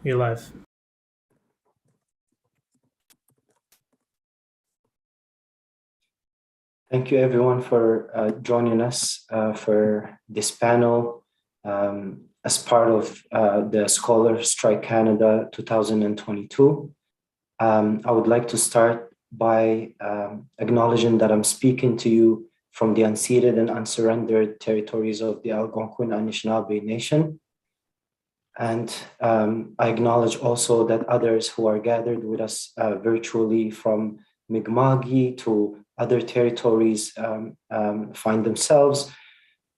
You're live. Thank you everyone for joining us for this panel as part of the Scholar Strike Canada 2022. I would like to start by acknowledging that I'm speaking to you from the unceded and unsurrendered territories of the Algonquin Anishinaabe Nation. And I acknowledge also that others who are gathered with us virtually from Mi'kmaq to other territories find themselves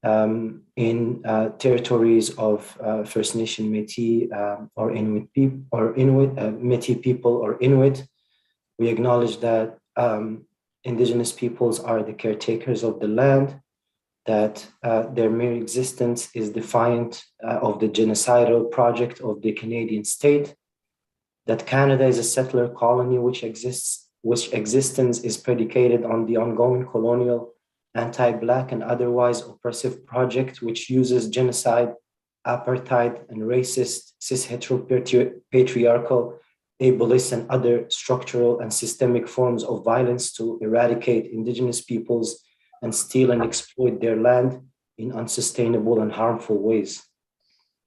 in territories of First Nation Métis or Inuit people or Métis people or Inuit. We acknowledge that Indigenous peoples are the caretakers of the land, that their mere existence is defiant of the genocidal project of the Canadian state, that Canada is a settler colony which existence is predicated on the ongoing colonial, anti-Black and otherwise oppressive project which uses genocide, apartheid, and racist, cis-heteropatriarchal, abolish, and other structural and systemic forms of violence to eradicate Indigenous peoples and steal and exploit their land in unsustainable and harmful ways.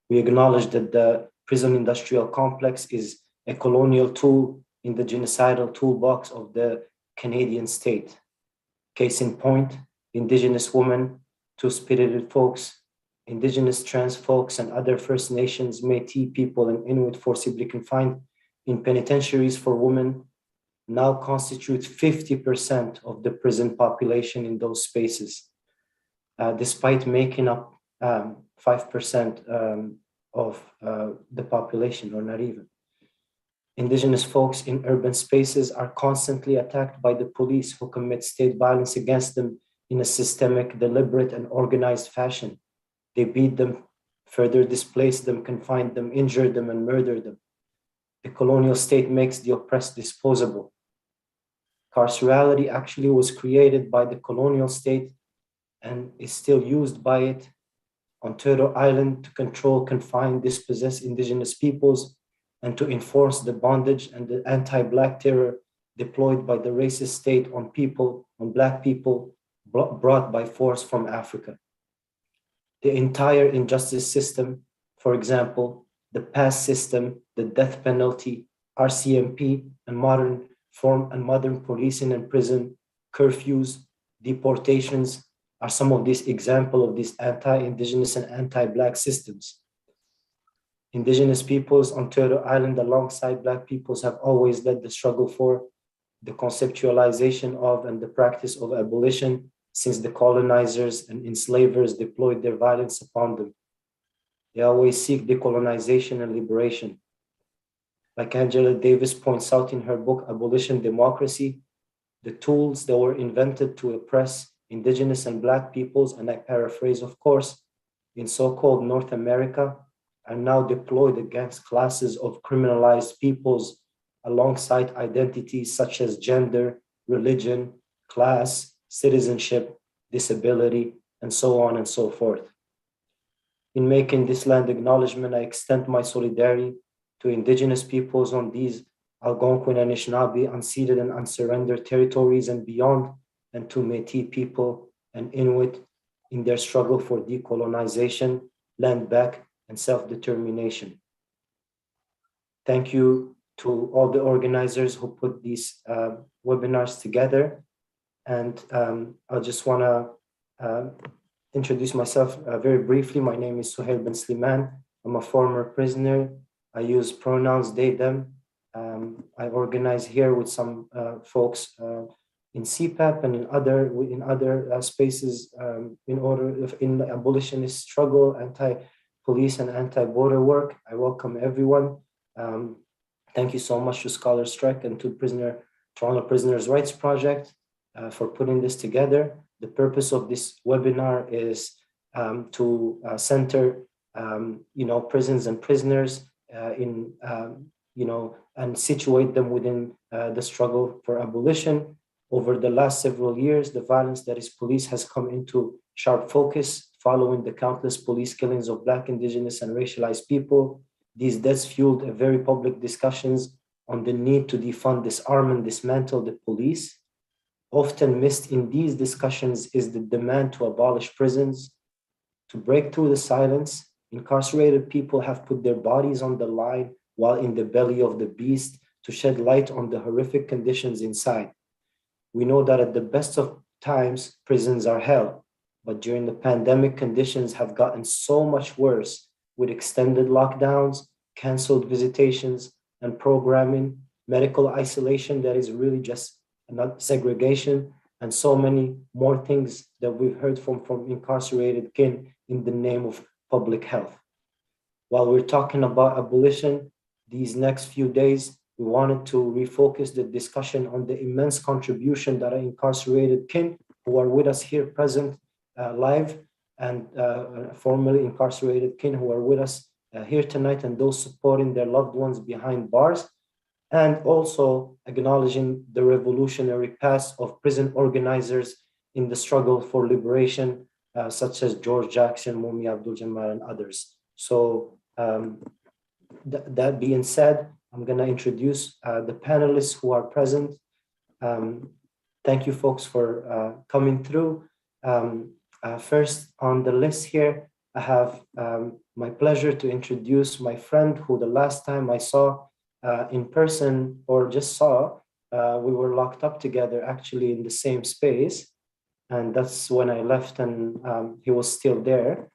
We acknowledge that the prison industrial complex is a colonial tool in the genocidal toolbox of the Canadian state. Case in point, Indigenous women, Two-Spirited folks, Indigenous trans folks, and other First Nations, Métis people, and Inuit forcibly confined in penitentiaries for women now constitute 50% of the prison population in those spaces, despite making up 5% of the population, or not even. Indigenous folks in urban spaces are constantly attacked by the police who commit state violence against them in a systemic, deliberate, and organized fashion. They beat them, further displace them, confine them, injure them, and murder them. The colonial state makes the oppressed disposable. Carcerality actually was created by the colonial state and is still used by it on Turtle Island to control, confine, dispossess Indigenous peoples and to enforce the bondage and the anti-Black terror deployed by the racist state on people, on Black people brought by force from Africa. The entire injustice system, for example, the past system, the death penalty, RCMP, and modern policing and prison, curfews, deportations are some of these examples of these anti-Indigenous and anti-Black systems. Indigenous peoples on Turtle Island alongside Black peoples have always led the struggle for the conceptualization of and the practice of abolition since the colonizers and enslavers deployed their violence upon them. They always seek decolonization and liberation. Like Angela Davis points out in her book, Abolition Democracy, the tools that were invented to oppress Indigenous and Black peoples, and I paraphrase, of course, in so-called North America, are now deployed against classes of criminalized peoples alongside identities such as gender, religion, class, citizenship, disability, and so on and so forth. In making this land acknowledgement, I extend my solidarity to Indigenous peoples on these Algonquin and Anishinaabe unceded and unsurrendered territories and beyond, and to Métis people and Inuit in their struggle for decolonization, land back, and self-determination. Thank you to all the organizers who put these webinars together. And I just want to introduce myself very briefly. My name is Suhail Ben Sliman. I'm a former prisoner. I use pronouns they, them. I organize here with some folks in CPAP and in other spaces in the abolitionist struggle, anti-police and anti-border work. I welcome everyone. Thank you so much to Scholar Strike and to Toronto Prisoners' Rights Project for putting this together. The purpose of this webinar is to center, prisons and prisoners and situate them within the struggle for abolition. Over the last several years, the violence that is police has come into sharp focus following the countless police killings of Black, Indigenous, and racialized people, These deaths fueled a very public discussions on the need to defund, disarm, and dismantle the police. Often missed in these discussions is the demand to abolish prisons. To break through the silence, incarcerated people have put their bodies on the line while in the belly of the beast to shed light on the horrific conditions inside. We know that at the best of times, prisons are hell, but during the pandemic, conditions have gotten so much worse with extended lockdowns, canceled visitations and programming, medical isolation that is really just not segregation, and so many more things that we've heard from incarcerated kin in the name of public health. While we're talking about abolition, these next few days, we wanted to refocus the discussion on the immense contribution that our incarcerated kin who are with us here present live and formerly incarcerated kin who are with us here tonight, and those supporting their loved ones behind bars, and also acknowledging the revolutionary past of prison organizers in the struggle for liberation, such as George Jackson, Mumia Abdul-Jabbar, and others. So that being said, I'm gonna introduce the panelists who are present. Thank you folks for coming through. First on the list here, I have my pleasure to introduce my friend who the last time I saw in person or just saw, we were locked up together actually in the same space. And that's when I left and he was still there.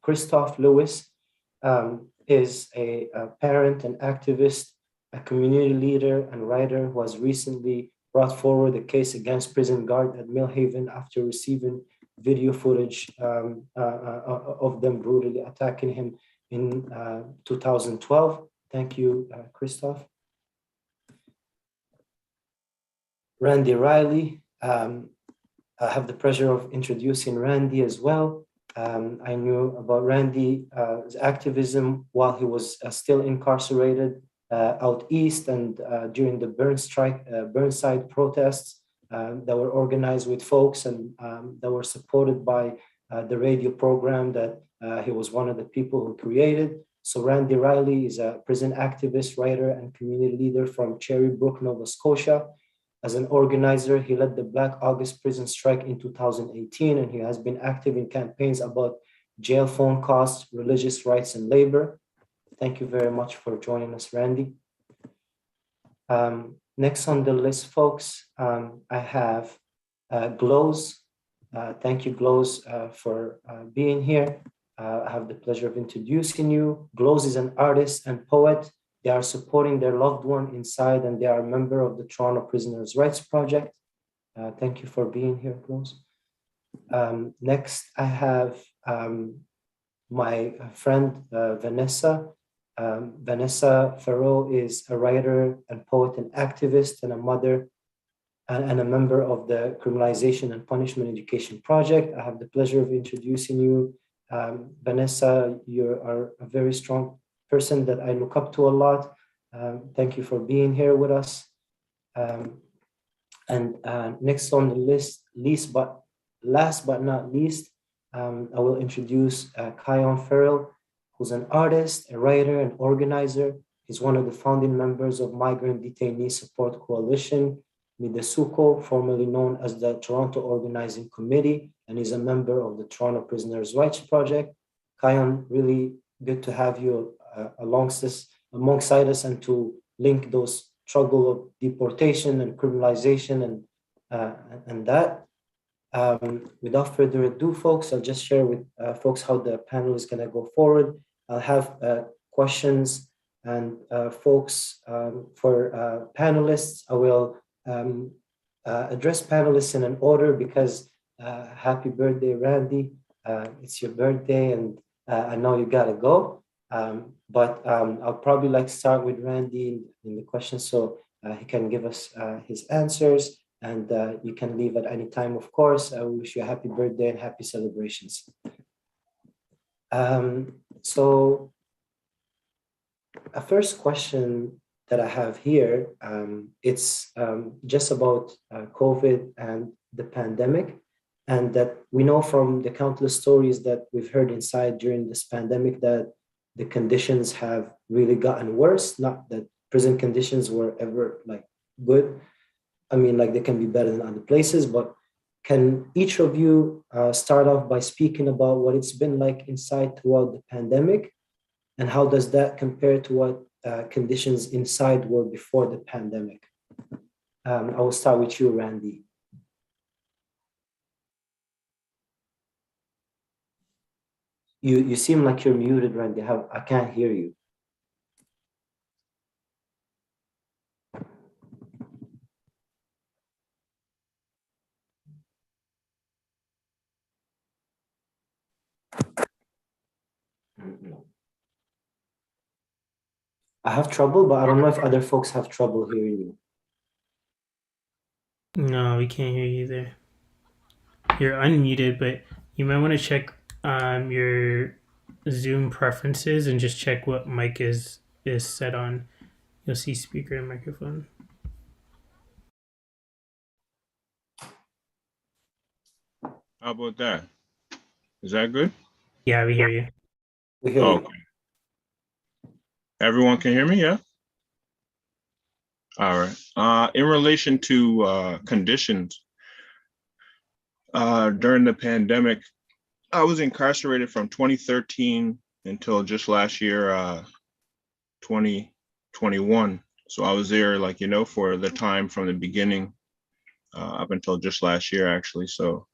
Christophe Lewis is a parent and activist, a community leader and writer who has recently brought forward a case against prison guard at Millhaven after receiving video footage of them brutally attacking him in 2012. Thank you, Christophe. Randy Riley. I have the pleasure of introducing Randy as well. I knew about Randy's activism while he was still incarcerated out east and during the Burnside protests that were organized with folks and that were supported by the radio program that he was one of the people who created. So Randy Riley is a prison activist, writer, and community leader from Cherrybrook, Nova Scotia. As an organizer, he led the Black August prison strike in 2018, and he has been active in campaigns about jail phone costs, religious rights, and labor. Thank you very much for joining us, Randy. Next on the list, folks, I have Glows. Thank you, Glows, for being here. I have the pleasure of introducing you. Glows is an artist and poet. They are supporting their loved one inside, and they are a member of the Toronto Prisoners' Rights Project. Thank you for being here, Glows. Next, I have my friend, Vanessa. Vanessa Farrow is a writer and poet and activist and a mother and a member of the Criminalization and Punishment Education Project. I have the pleasure of introducing you. Vanessa, you are a very strong person that I look up to a lot. Thank you for being here with us. Next on the list, last but not least, I will introduce Kion Farrell, who's an artist, a writer, and organizer. He's one of the founding members of Migrant Detainee Support Coalition, Midesuko, formerly known as the Toronto Organizing Committee, and is a member of the Toronto Prisoners' Rights Project. Kion, really good to have you alongside us and to link those struggle of deportation and criminalization and that. Without further ado, folks, I'll just share with folks how the panel is going to go forward. I'll have questions and folks for panelists. I will address panelists in an order because happy birthday, Randy. It's your birthday and I know you gotta go. But I'll probably like start with Randy in the questions so he can give us his answers, and you can leave at any time, of course. I wish you a happy birthday and happy celebrations. So a first question that I have here, it's just about COVID and the pandemic, and that we know from the countless stories that we've heard inside during this pandemic that the conditions have really gotten worse. Not that prison conditions were ever like good. I mean, like they can be better than other places, but can each of you start off by speaking about what it's been like inside throughout the pandemic, and how does that compare to what conditions inside were before the pandemic? I will start with you, Randy. You seem like you're muted, Randy. I can't hear you. I have trouble, but I don't know if other folks have trouble hearing you. No, we can't hear you either. You're unmuted, but you might want to check your Zoom preferences and just check what mic is set on. You'll see speaker and microphone. How about that? Is that good? Yeah, we hear you. We hear Okay. you. Everyone can hear me, yeah? All right. In relation to conditions, during the pandemic, I was incarcerated from 2013 until just last year, 2021. So I was there, like, for the time from the beginning up until just last year, actually. So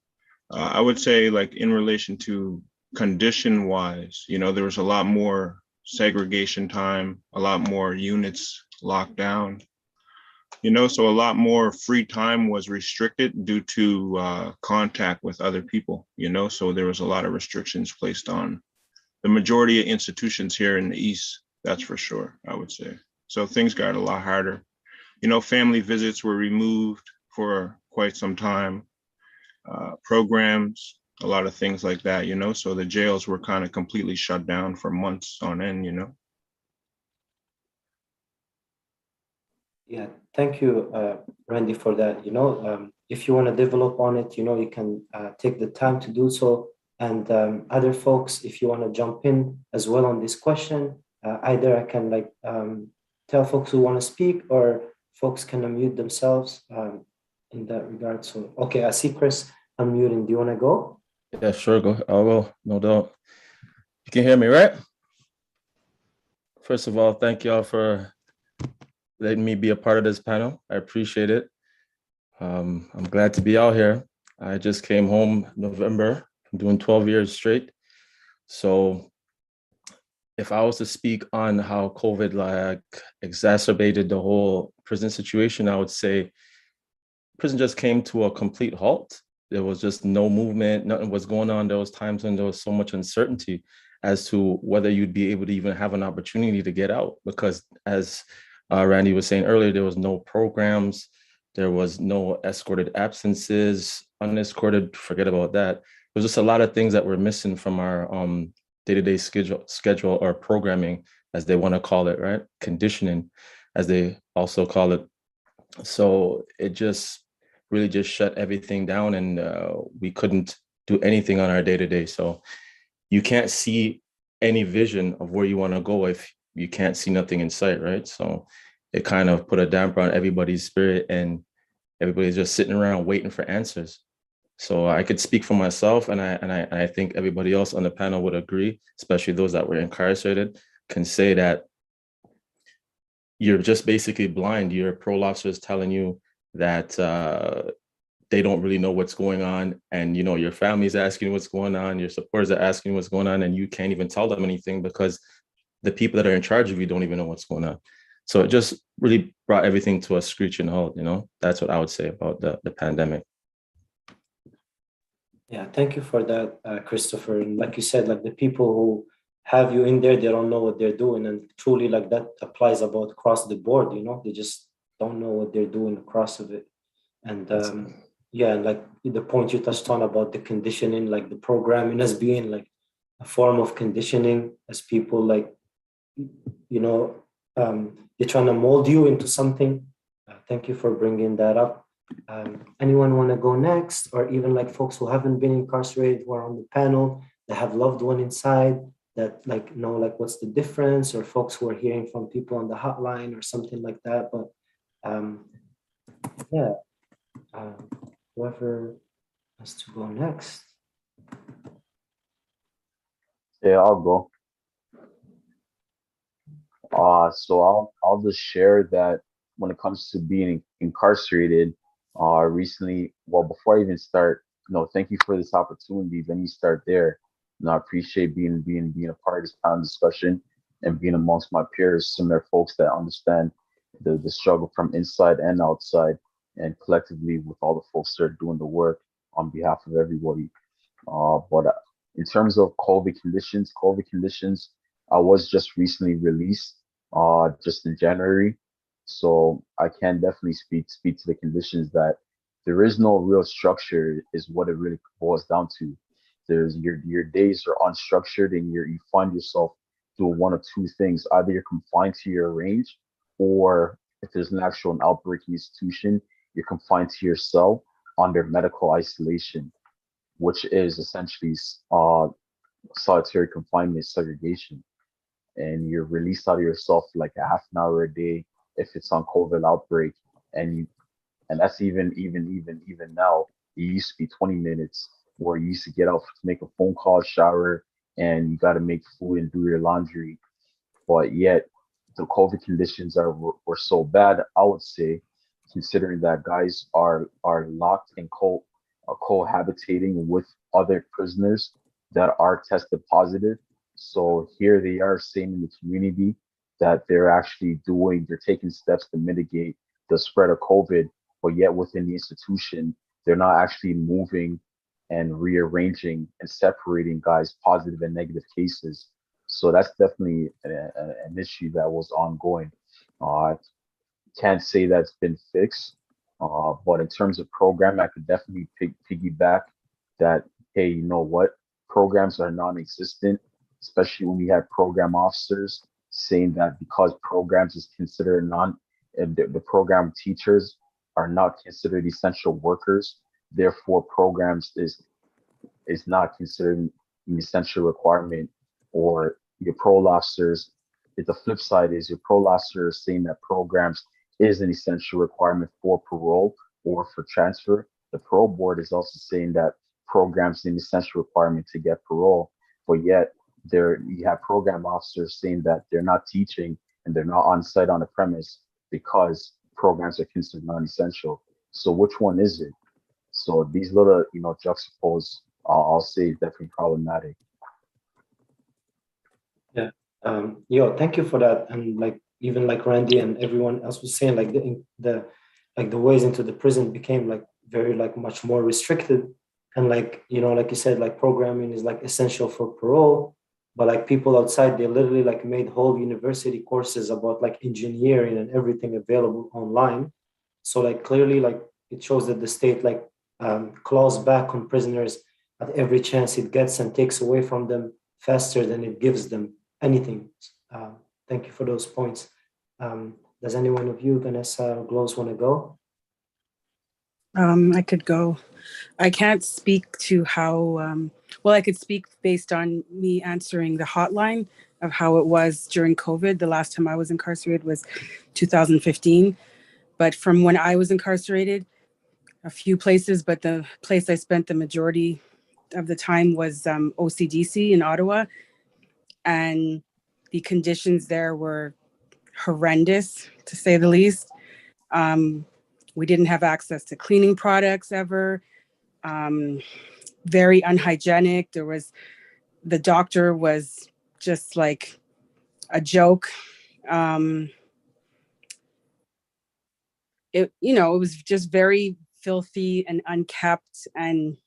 I would say, like, in relation to condition wise, there was a lot more segregation time, a lot more units locked down, so a lot more free time was restricted due to contact with other people, so there was a lot of restrictions placed on the majority of institutions here in the East, that's for sure, I would say. So things got a lot harder. Family visits were removed for quite some time, programs, a lot of things like that, so the jails were kind of completely shut down for months on end. Yeah, thank you, Randy, for that. If you want to develop on it, you can take the time to do so. And other folks, if you want to jump in as well on this question, either I can tell folks who want to speak, or folks can unmute themselves in that regard. So, okay, I see Chris unmuting. Do you want to go? Yeah, sure. Go. I'll go. No doubt. You can hear me, right? First of all, thank y'all for letting me be a part of this panel. I appreciate it. I'm glad to be out here. I just came home November. I'm doing 12 years straight. So if I was to speak on how COVID exacerbated the whole prison situation, I would say prison just came to a complete halt. There was just no movement, nothing was going on. There was times when there was so much uncertainty as to whether you'd be able to even have an opportunity to get out, because as Randy was saying earlier, there was no programs, there was no escorted absences, unescorted, forget about that. There was just a lot of things that were missing from our day-to-day schedule or programming, as they want to call it, right? Conditioning, as they also call it. So it just really just shut everything down, and we couldn't do anything on our day-to-day. So you can't see any vision of where you want to go if you can't see nothing in sight, right? So it kind of put a damper on everybody's spirit, and everybody's just sitting around waiting for answers. So I could speak for myself, and I think everybody else on the panel would agree, especially those that were incarcerated, can say that you're just basically blind. Your parole officer is telling you that they don't really know what's going on, and your family's asking what's going on, your supporters are asking what's going on, and you can't even tell them anything because the people that are in charge of you don't even know what's going on. So it just really brought everything to a screeching halt. That's what I would say about the pandemic. Yeah, thank you for that, Christopher. And like you said, like the people who have you in there, they don't know what they're doing, and truly, like that applies about across the board. They just don't know what they're doing across of it. And yeah, like the point you touched on about the conditioning, like the programming as being like a form of conditioning, as people they're trying to mold you into something. Thank you for bringing that up. Anyone want to go next, or even like folks who haven't been incarcerated, who are on the panel, that have loved one inside, that like know like what's the difference, or folks who are hearing from people on the hotline or something like that. But yeah, whoever has to go next. Yeah, I'll go. So I'll just share that when it comes to being incarcerated, recently, well, before I even start, thank you for this opportunity. Let me start there. I appreciate being a part of this panel discussion and being amongst my peers, similar folks that understand the struggle from inside and outside, and collectively with all the folks that are doing the work on behalf of everybody. But in terms of COVID conditions, I was just recently released, just in January, so I can definitely speak to the conditions that there is no real structure, is what it really boils down to. There's your days are unstructured, and you find yourself doing one of two things: either you're confined to your range, or if there's an actual outbreak in the institution, you're confined to your cell under medical isolation, which is essentially solitary confinement segregation. And you're released out of yourself for like a half an hour a day if it's on COVID outbreak. And that's even now. It used to be 20 minutes where you used to get out to make a phone call, shower, and you got to make food and do your laundry. But yet the COVID conditions were so bad, I would say, considering that guys are locked and cohabitating with other prisoners that are tested positive. So here they are saying in the community that they're taking steps to mitigate the spread of COVID, but yet within the institution, they're not actually moving and rearranging and separating guys positive and negative cases. So that's definitely an issue that was ongoing. I can't say that's been fixed, but in terms of program, I could definitely piggyback that, hey, you know what? Programs are non-existent, especially when we have program officers saying that because programs is considered the program teachers are not considered essential workers, therefore programs is not considered an essential requirement. Or your parole officers, the flip side is your parole officers saying that programs is an essential requirement for parole or for transfer. The parole board is also saying that programs is an essential requirement to get parole, but yet you have program officers saying that they're not teaching and they're not on site on the premise because programs are considered non-essential. So which one is it? So these little, juxtapose, I'll say, is definitely problematic. Yeah. Thank you for that. And like even like Randy and everyone else was saying, like the ways into the prison became like very like much more restricted. And like, like you said, like programming is like essential for parole, but like people outside, they literally like made whole university courses about like engineering and everything available online. So like clearly like it shows that the state like claws back on prisoners at every chance it gets and takes away from them faster than it gives them anything. Thank you for those points. Does any one of you, Vanessa or Glows, want to go? I could go. I can't speak to how, I could speak based on me answering the hotline of how it was during COVID. The last time I was incarcerated was 2015. But from when I was incarcerated, a few places, but the place I spent the majority of the time was OCDC in Ottawa. And the conditions there were horrendous, to say the least. We didn't have access to cleaning products ever. Very unhygienic. The doctor was just like a joke. It was just very filthy and unkept and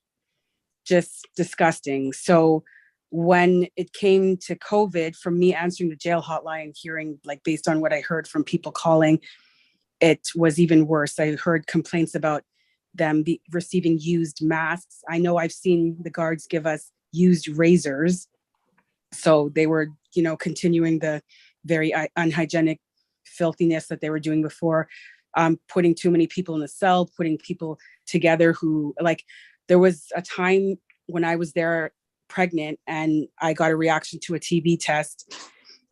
just disgusting. So when it came to COVID, from me answering the jail hotline, hearing like based on what I heard from people calling, it was even worse. I heard complaints about them receiving used masks. I know I've seen the guards give us used razors. So they were, continuing the very unhygienic filthiness that they were doing before, putting too many people in the cell, putting people together who, like, there was a time when I was there pregnant and I got a reaction to a TB test.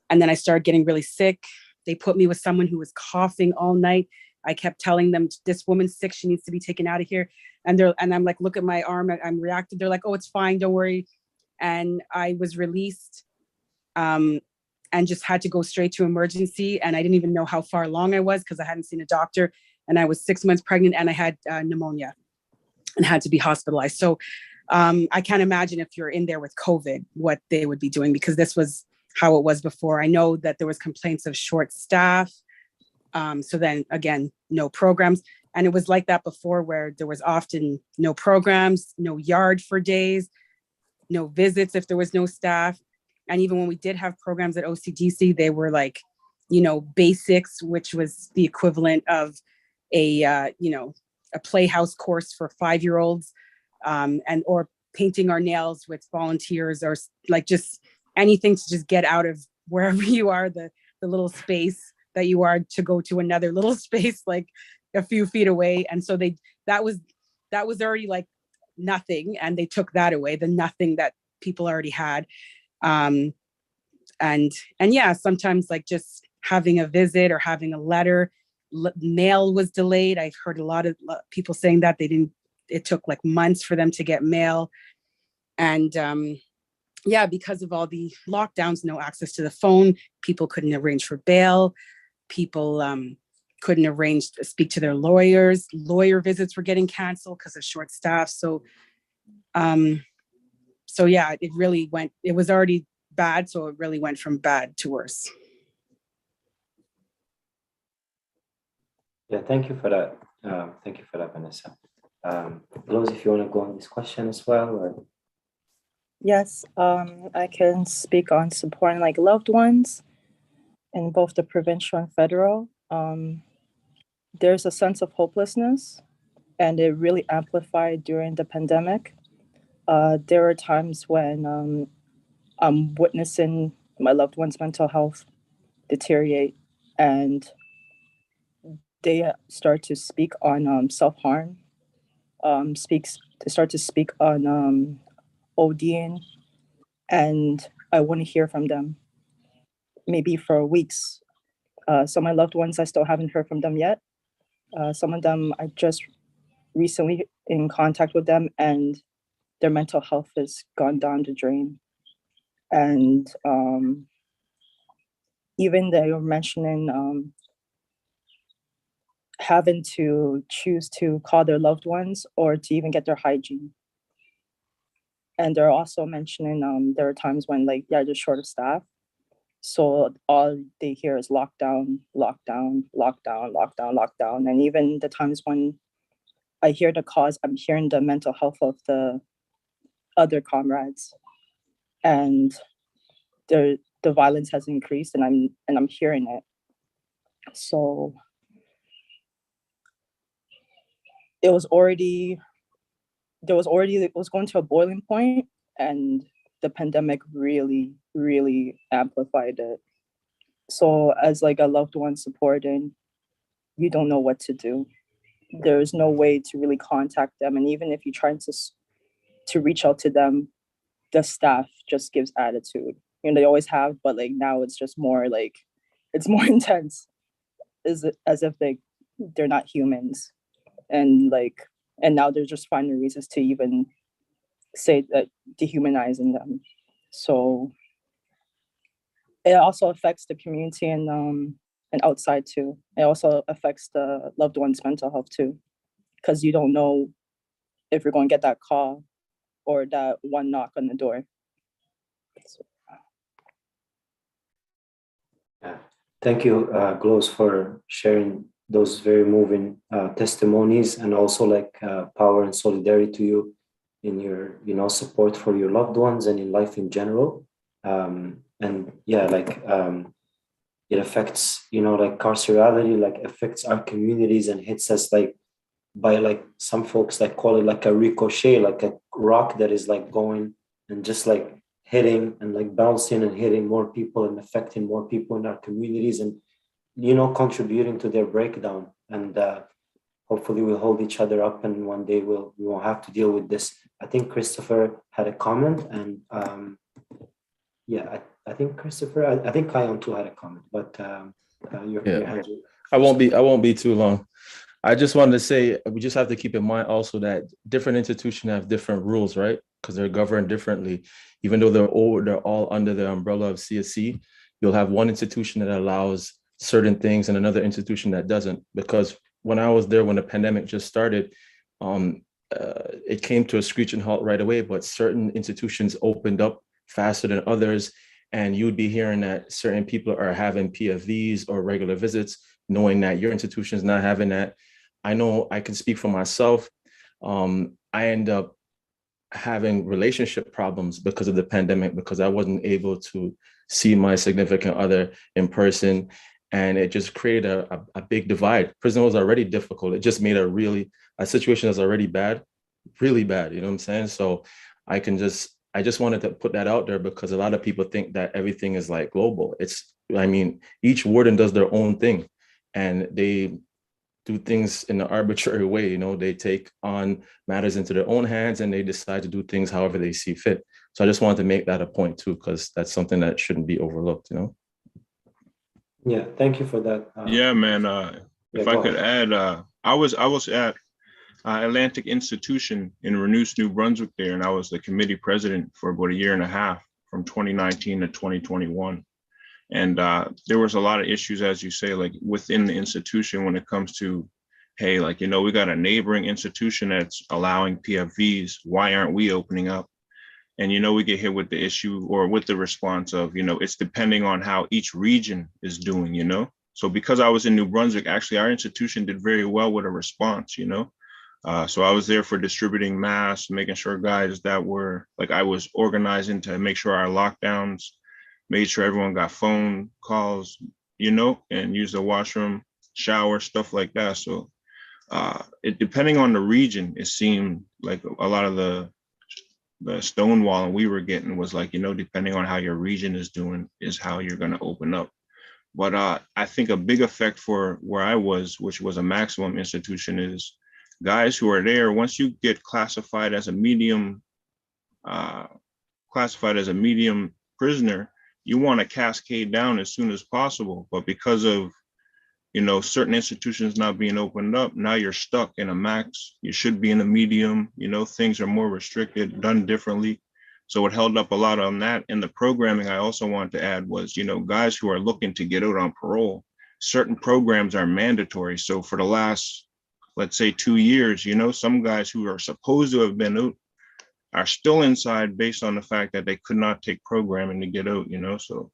And then I started getting really sick. They put me with someone who was coughing all night. I kept telling them, this woman's sick, she needs to be taken out of here. And I'm like, look at my arm, I'm reacted. They're like, oh, it's fine, don't worry. And I was released and just had to go straight to emergency. And I didn't even know how far along I was because I hadn't seen a doctor. And I was 6 months pregnant and I had pneumonia and had to be hospitalized. So I can't imagine if you're in there with COVID, what they would be doing, because this was how it was before. I know that there was complaints of short staff. So then again, no programs. And it was like that before, where there was often no programs, no yard for days, no visits if there was no staff. And even when we did have programs at OCDC, they were like, basics, which was the equivalent of a playhouse course for 5-year-olds, or painting our nails with volunteers, or like just anything to just get out of wherever you are, the little space that you are, to go to another little space like a few feet away. And so that was already like nothing, and they took that away, the nothing that people already had. And yeah, sometimes like just having a visit or having a letter, mail was delayed. I've heard a lot of people saying that it took like months for them to get mail. And yeah, because of all the lockdowns, no access to the phone, people couldn't arrange for bail. People couldn't speak to their lawyers. Lawyer visits were getting canceled because of short staff. So yeah, it was already bad. So it really went from bad to worse. Yeah, thank you for that. Thank you for that, Vanessa. Rose, if you want to go on this question as well. Or... Yes, I can speak on supporting like loved ones in both the provincial and federal. There's a sense of hopelessness, and it really amplified during the pandemic. There are times when I'm witnessing my loved ones' mental health deteriorate, and they start to speak on self-harm, they start to speak on ODing, and I wouldn't hear from them maybe for weeks. Some of my loved ones, I still haven't heard from them yet. Some of them, I just recently in contact with them, and their mental health has gone down the drain. And even they were mentioning having to choose to call their loved ones or to even get their hygiene. And they're also mentioning there are times when they're short of staff. So all they hear is lockdown, lockdown, lockdown, lockdown, lockdown. And even the times when I hear the cause, I'm hearing the mental health of the other comrades. And the violence has increased, and I'm hearing it. So it was going to a boiling point, and the pandemic really, really amplified it. So as like a loved one supporting, you don't know what to do. There's no way to really contact them. And even if you try to reach out to them, the staff just gives attitude. They always have, but like now it's just more like, it's more intense. As if they're not humans. And now they're just finding reasons to even say that, dehumanizing them. So it also affects the community and outside too. It also affects the loved one's mental health too, because you don't know if you're going to get that call or that one knock on the door. So, yeah. Thank you, Glows, for sharing those very moving testimonies, and also power and solidarity to you in your support for your loved ones and in life in general. And yeah, it affects carcerality affects our communities and hits us by some folks call it like a ricochet, like a rock that is going and just hitting and bouncing and hitting more people and affecting more people in our communities, and contributing to their breakdown. And hopefully we'll hold each other up, and one day we won't have to deal with this I think Christopher had a comment, and yeah, I think Christopher, I think Kion too had a comment, but your Yeah. hands I won't be too long. I just wanted to say we just have to keep in mind also that different institutions have different rules, right? Because they're governed differently. Even though they're all under the umbrella of CSC, you'll have one institution that allows certain things and another institution that doesn't. Because when I was there, when the pandemic just started, it came to a screeching halt right away, but certain institutions opened up faster than others. And you'd be hearing that certain people are having PFVs or regular visits, knowing that your institution is not having that. I know I can speak for myself. I end up having relationship problems because of the pandemic, because I wasn't able to see my significant other in person. And it just created a big divide. Prison was already difficult. It just made a situation that's already bad, really bad. You know what I'm saying? So I just wanted to put that out there because a lot of people think that everything is like global. I mean, each warden does their own thing and they do things in an arbitrary way. You know, they take on matters into their own hands and they decide to do things however they see fit. So I just wanted to make that a point too, because that's something that shouldn't be overlooked, you know? Yeah, thank you for that. Yeah, man. Yeah, If I go could ahead. add, I was at Atlantic Institution in Renouse, New Brunswick there, and I was the committee president for about a year and a half from 2019 to 2021. And there was a lot of issues, as you say, like within the institution when it comes to, hey, like, we got a neighboring institution that's allowing PFVs. Why aren't we opening up? And, we get hit with the issue or with the response of, it's depending on how each region is doing. So because I was in New Brunswick, actually, our institution did very well with a response. So I was there for distributing masks, making sure guys that were like, I was organizing to make sure our lockdowns made sure everyone got phone calls, and used the washroom, shower, stuff like that. So depending on the region, it seemed like a lot of the stonewalling we were getting was like, depending on how your region is doing is how you're going to open up. But I think a big effect for where I was, which was a maximum institution, is guys who are there, once you get classified as a medium prisoner, you want to cascade down as soon as possible. But because of, certain institutions not being opened up, now you're stuck in a max. You should be in a medium, things are more restricted, done differently. So it held up a lot on that. And the programming I also wanted to add was, guys who are looking to get out on parole, certain programs are mandatory. So for the last, let's say 2 years, some guys who are supposed to have been out are still inside based on the fact that they could not take programming to get out, so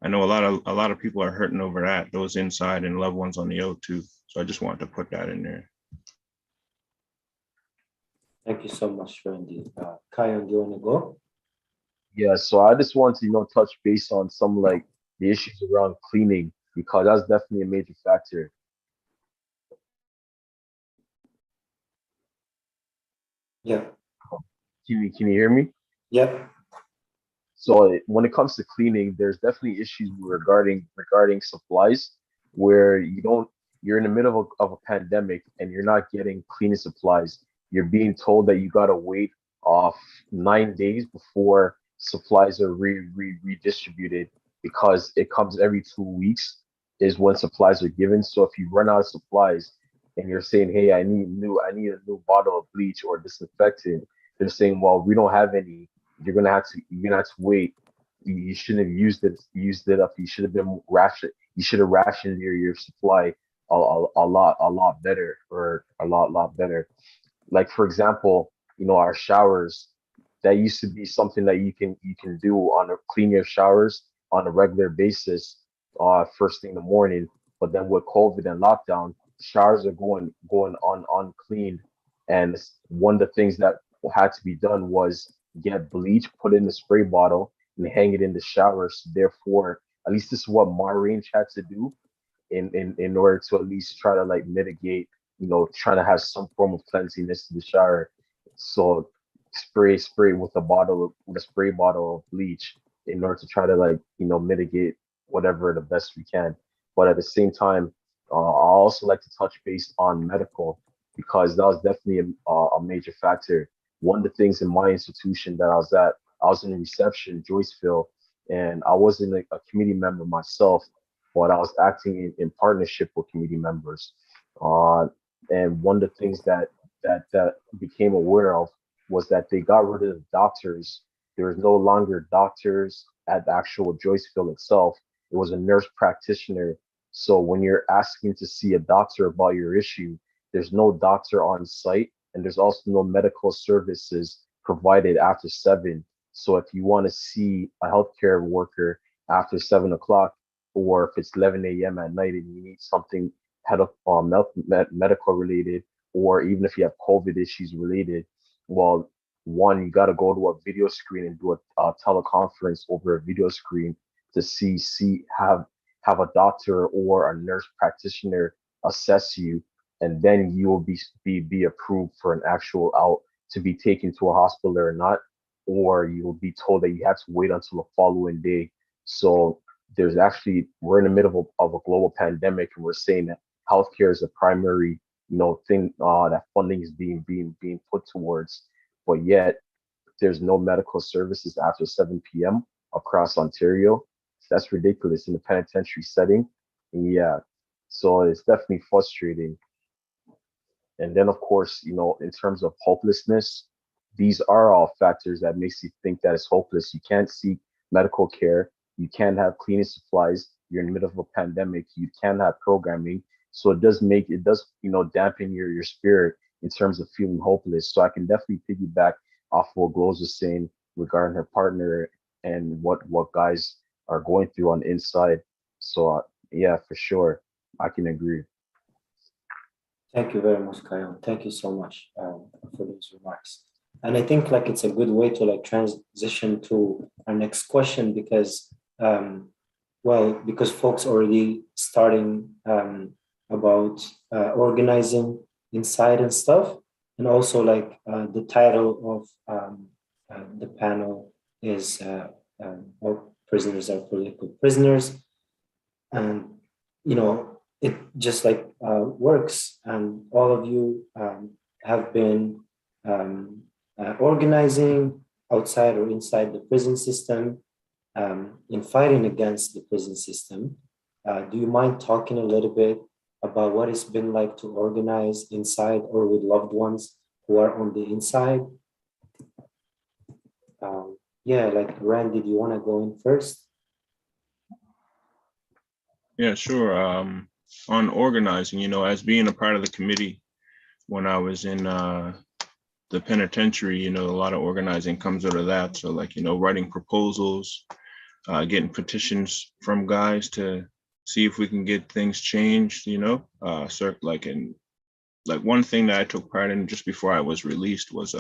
I know a lot of people are hurting over that, those inside and loved ones on the out too. So I just wanted to put that in there. Thank you so much, Randy. Kion, do you want to go? Yeah, so I just want to, touch base on some like the issues around cleaning because that's definitely a major factor. Yeah. Can you hear me? Yep. So when it comes to cleaning, there's definitely issues regarding supplies where you're in the middle of a pandemic and you're not getting cleaning supplies. You're being told that you gotta wait off 9 days before supplies are redistributed because it comes every 2 weeks is when supplies are given. So if you run out of supplies and you're saying, hey, I need a new bottle of bleach or disinfectant, they're saying, well, we don't have any. You're gonna have to wait. You shouldn't have used it up. You should have been ration. You should have rationed your supply a lot better or a lot better. Like for example, our showers, that used to be something that you can do on a clean your showers on a regular basis, first thing in the morning. But then with COVID and lockdown, showers are going on unclean. And one of the things that had to be done was get bleach, put in the spray bottle, and hang it in the showers. Therefore, at least this is what my range had to do in order to at least try to like mitigate, trying to have some form of cleanliness to the shower. So spray with a spray bottle of bleach in order to try to like, mitigate whatever the best we can. But at the same time, I also like to touch base on medical because that was definitely a major factor. one of the things in my institution that I was at, I was in reception, Joyceville, and I wasn't a committee member myself, but I was acting in partnership with committee members. Uh, and one of the things that became aware of was that they got rid of the doctors. There was no longer doctors at the actual Joyceville itself. It was a nurse practitioner. So when you're asking to see a doctor about your issue, there's no doctor on site, and there's also no medical services provided after 7. So if you want to see a healthcare worker after 7 o'clock, or if it's 11 a.m. at night and you need something medical related, or even if you have COVID issues related, well, one, you got to go to a video screen and do a teleconference over a video screen to have a doctor or a nurse practitioner assess you, and then you will be approved for an actual out to be taken to a hospital or not, or you will be told that you have to wait until the following day. So we're in the middle of a global pandemic, and we're saying that healthcare is a primary, thing that funding is being put towards, but yet there's no medical services after 7 p.m. across Ontario. That's ridiculous in the penitentiary setting. Yeah, so it's definitely frustrating. And then, of course, in terms of hopelessness, these are all factors that makes you think that it's hopeless. You can't seek medical care. You can't have cleaning supplies. You're in the middle of a pandemic. You can't have programming. So it does, dampen your spirit in terms of feeling hopeless. So I can definitely piggyback off what Glows was saying regarding her partner and what guys are going through on the inside. So yeah, for sure, I can agree. Thank you very much, Kyle. Thank you so much for those remarks. And I think it's a good way to transition to our next question, because because folks already starting about organizing inside and stuff, and also the title of the panel is all prisoners are political prisoners, and it just works, and all of you have been organizing outside or inside the prison system, in fighting against the prison system. Do you mind talking a little bit about what it's been like to organize inside or with loved ones who are on the inside? Randy, do you want to go in first? Yeah, sure. On organizing, as being a part of the committee when I was in the penitentiary, a lot of organizing comes out of that. So writing proposals, getting petitions from guys to see if we can get things changed, one thing that I took part in just before I was released was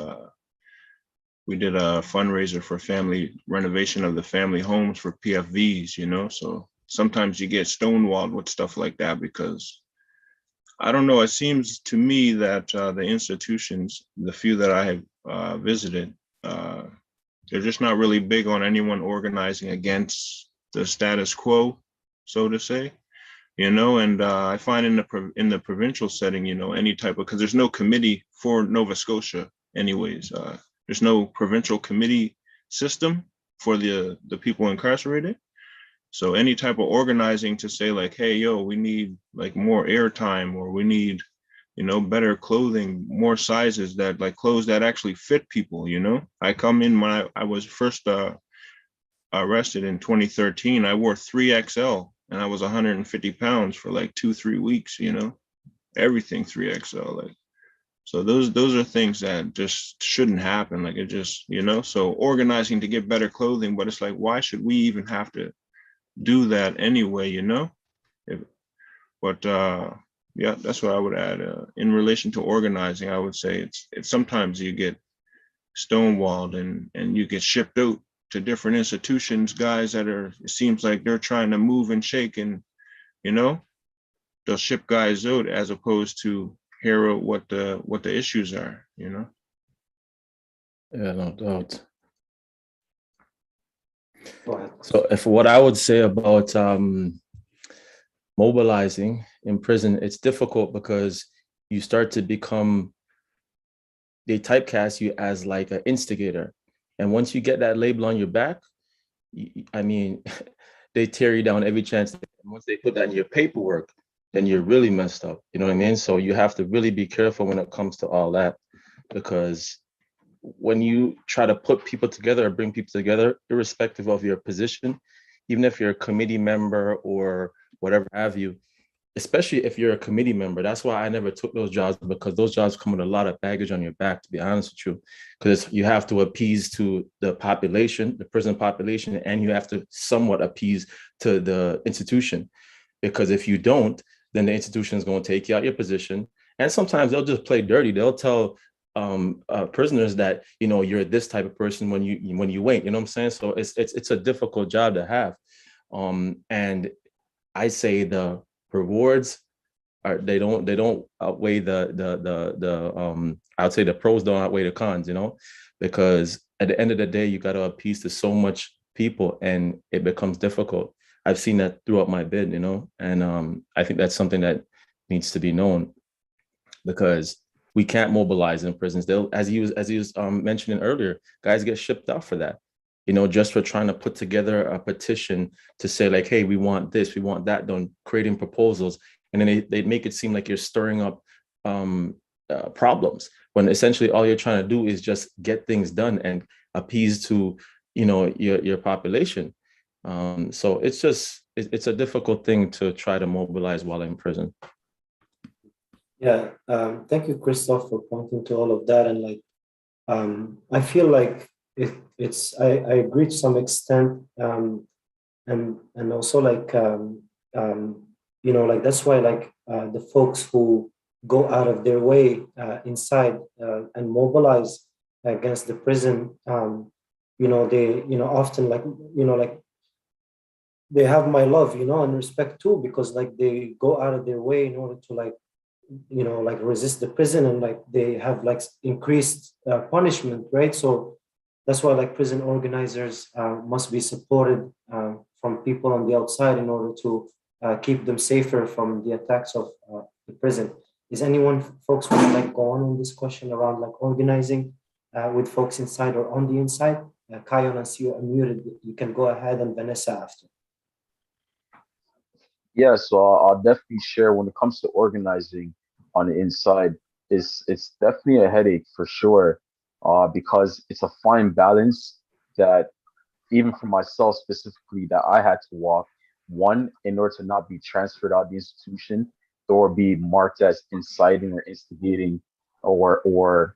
we did a fundraiser for family renovation of the family homes for PFVs, so sometimes you get stonewalled with stuff like that because I don't know, it seems to me that the institutions, the few that I have visited, they're just not really big on anyone organizing against the status quo, so to say, and I find in the provincial setting, any type of, because there's no committee for Nova Scotia anyways. There's no provincial committee system for the people incarcerated. So any type of organizing to say hey, we need more airtime, or we need, better clothing, more sizes that clothes that actually fit people, I come in when I was first arrested in 2013, I wore 3XL and I was 150 pounds for 2-3 weeks, everything 3XL. So those are things that just shouldn't happen. It just, so organizing to get better clothing, but it's why should we even have to do that anyway, but yeah, that's what I would add. In relation to organizing, I would say it's sometimes you get stonewalled and you get shipped out to different institutions, guys that it seems like they're trying to move and shake, and they'll ship guys out as opposed to hear out what the issues are, Yeah, no doubt. So if what I would say about mobilizing in prison, it's difficult because you start to become they typecast you as like an instigator. And once you get that label on your back, I mean, they tear you down every chance. Once they put that in your paperwork, then you're really messed up. You know what I mean? So you have to really be careful when it comes to all that, because when you try to put people together or bring people together, irrespective of your position, even if you're a committee member or whatever have you, especially if you're a committee member. That's why I never took those jobs, because those jobs come with a lot of baggage on your back, to be honest with you, because you have to appease to the population, the prison population, and you have to somewhat appease to the institution. Because if you don't, then the institution is going to take you out your position. And sometimes they'll just play dirty. They'll tell prisoners that, you know, you're this type of person when you ain't. You know what I'm saying? So it's a difficult job to have. And I say the rewards are they don't outweigh the I would say the pros don't outweigh the cons, you know, because at the end of the day you got to appease to so much people and it becomes difficult. I've seen that throughout my bid, you know, and I think that's something that needs to be known, because we can't mobilize in prisons. They'll, as he was mentioning earlier, guys get shipped out for that, you know, just for trying to put together a petition to say like, hey, we want this, we want that done, creating proposals. And then they make it seem like you're stirring up problems, when essentially all you're trying to do is just get things done and appease to, you know, your population. So it's a difficult thing to try to mobilize while in prison. Yeah, thank you, Christophe, for pointing to all of that. And like, I feel like I agree to some extent, and also like, you know, like that's why like the folks who go out of their way inside and mobilize against the prison, you know, they, you know, often like, you know, like they have my love, you know, and respect too, because like they go out of their way in order to like, you know, like resist the prison, and like they have like increased punishment, right? So that's why like prison organizers must be supported from people on the outside in order to keep them safer from the attacks of the prison. Is anyone, folks, want to like go on this question around like organizing with folks inside or on the inside? Kayon, I see you unmuted. You can go ahead, and Vanessa after. Yeah, so I'll definitely share when it comes to organizing on the inside. It's definitely a headache for sure, because it's a fine balance that even for myself specifically that I had to walk. One, in order to not be transferred out of the institution or be marked as inciting or instigating or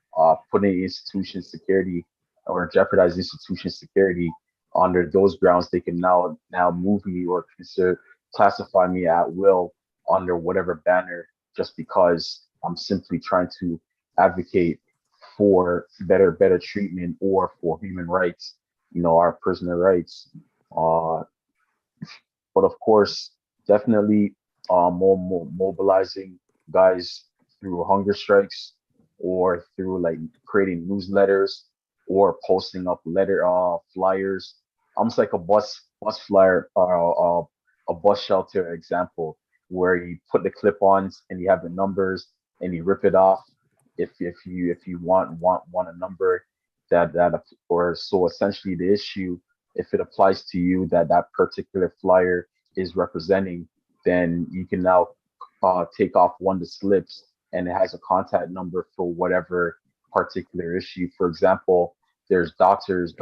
putting institution security or jeopardizing institution security. Under those grounds, they can now move me or consider classify me at will under whatever banner, just because I'm simply trying to advocate for better treatment or for human rights, you know, our prisoner rights. Uh, but of course, definitely more mobilizing guys through hunger strikes or through like creating newsletters or posting up letter flyers, almost like a bus flyer, a bus shelter example, where you put the clip-ons and you have the numbers and you rip it off if you want a number that or so essentially the issue, if it applies to you that that particular flyer is representing, then you can now take off one of the slips and it has a contact number for whatever particular issue. For example, there's doctors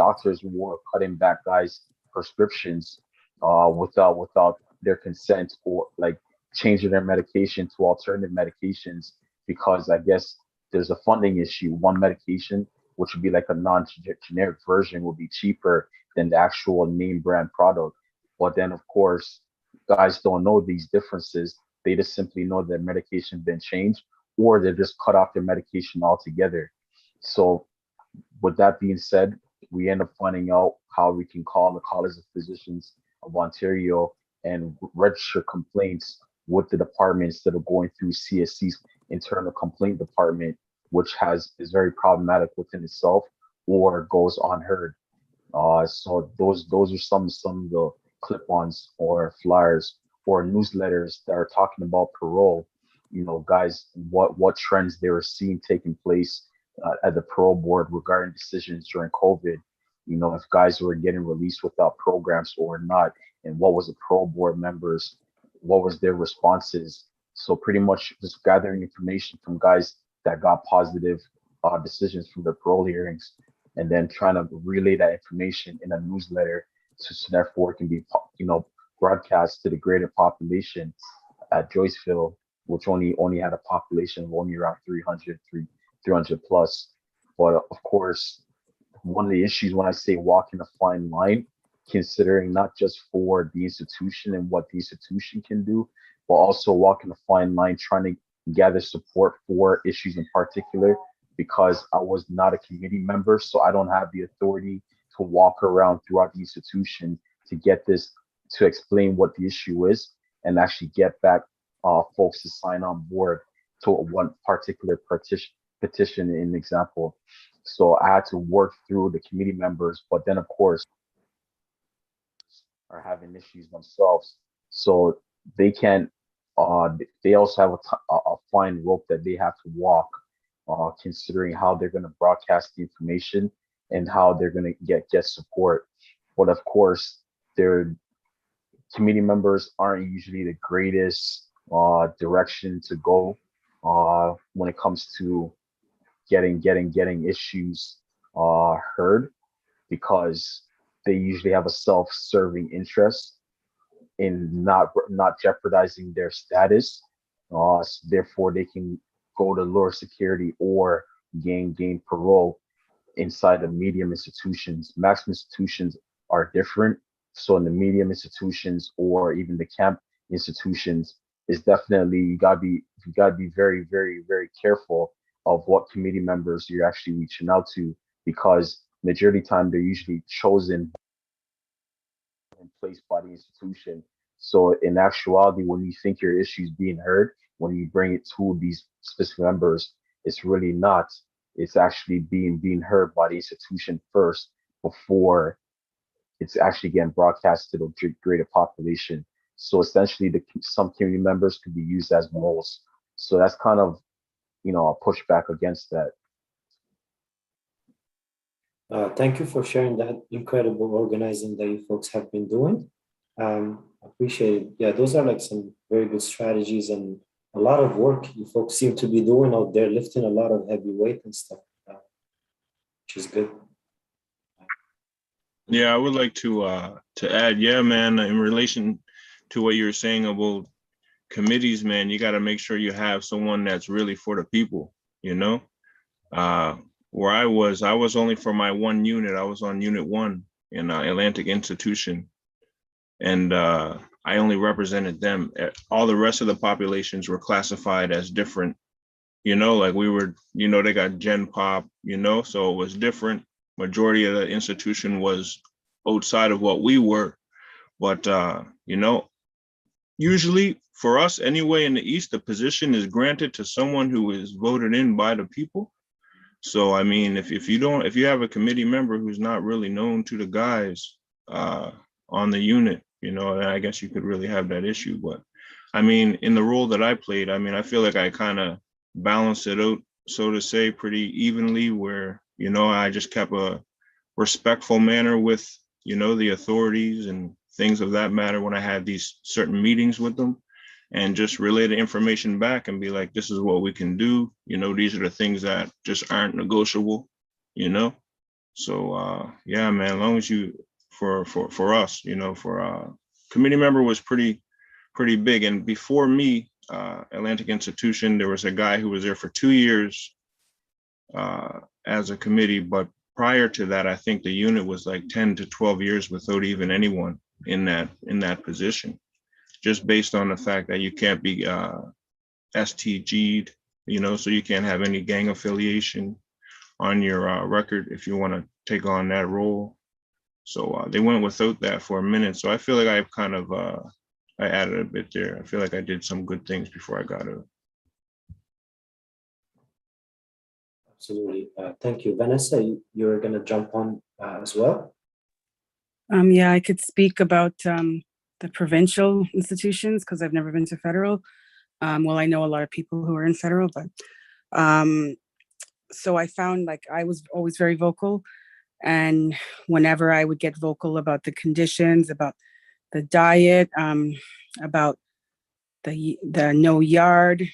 who are cutting back guys prescriptions without their consent, or like changing their medication to alternative medications because I guess there's a funding issue. One medication, which would be like a non-generic version, will be cheaper than the actual name brand product. But then, of course, guys don't know these differences. They just simply know that medication's been changed, or they just cut off their medication altogether. So, with that being said, we end up finding out how we can call the College of Physicians of Ontario and register complaints with the department instead of going through CSC's internal complaint department, which is very problematic within itself or goes unheard. So those are some of the clip-ons or flyers or newsletters that are talking about parole. You know, guys, what trends they were seeing taking place at the parole board regarding decisions during COVID. You know, if guys were getting released without programs or not, and what was the parole board members, what was their responses. So pretty much just gathering information from guys that got positive decisions from their parole hearings, and then trying to relay that information in a newsletter, so therefore it can be, you know, broadcast to the greater population at Joyceville, which only had a population of only around 300 plus. But of course, one of the issues when I say walking a fine line, considering not just for the institution and what the institution can do, but also walking a fine line trying to gather support for issues in particular, because I was not a committee member, so I don't have the authority to walk around throughout the institution to get this, to explain what the issue is and actually get back folks to sign on board to one particular petition in example. So I had to work through the committee members, but then of course are having issues themselves. So they can't, they also have a fine rope that they have to walk, considering how they're going to broadcast the information and how they're going to get support. But of course, their committee members aren't usually the greatest direction to go when it comes to getting issues heard, because they usually have a self-serving interest in not jeopardizing their status. So therefore, they can go to lower security or gain parole inside the medium institutions. Maximum institutions are different. So in the medium institutions or even the camp institutions, is definitely you gotta be very, very, very careful of what committee members you're actually reaching out to, because majority of the time they're usually chosen and placed by the institution. So in actuality, when you think your issue is being heard, when you bring it to these specific members, it's really not. It's actually being heard by the institution first before it's actually getting broadcast to the greater population. So essentially, some community members could be used as moles. So that's kind of, you know, a pushback against that. Thank you for sharing that incredible organizing that you folks have been doing. Appreciate it. Yeah, those are like some very good strategies and a lot of work you folks seem to be doing out there, lifting a lot of heavy weight and stuff, which is good. Yeah, I would like to add, yeah, man, in relation to what you're saying about committees, man, you got to make sure you have someone that's really for the people, you know. Where I was only for my one unit. I was on unit 1 in Atlantic Institution, and I only represented them. All the rest of the populations were classified as different, you know, like we were, you know, they got Gen Pop, you know, so it was different. Majority of the institution was outside of what we were. But, you know, usually for us anyway in the East, the position is granted to someone who is voted in by the people. So, I mean, if you have a committee member who's not really known to the guys on the unit, you know, then I guess you could really have that issue. But I mean, in the role that I played, I mean, I feel like I kind of balanced it out, so to say, pretty evenly, where, you know, I just kept a respectful manner with, you know, the authorities and things of that matter when I had these certain meetings with them, and just relay the information back and be like, this is what we can do. You know, these are the things that just aren't negotiable, you know? So, yeah, man, as long as you, for us, you know, for committee member was pretty big. And before me, Atlantic Institution, there was a guy who was there for 2 years as a committee. But prior to that, I think the unit was like 10 to 12 years without even anyone in that position, just based on the fact that you can't be STG'd, you know, so you can't have any gang affiliation on your record if you want to take on that role. So they went without that for a minute. So I feel like I've kind of, I added a bit there. I feel like I did some good things before I got out. Absolutely. Thank you. Vanessa, you're going to jump on as well? Yeah, I could speak about the provincial institutions because I've never been to federal. Well, I know a lot of people who are in federal, but so I found like I was always very vocal, and whenever I would get vocal about the conditions, about the diet, about the no yard,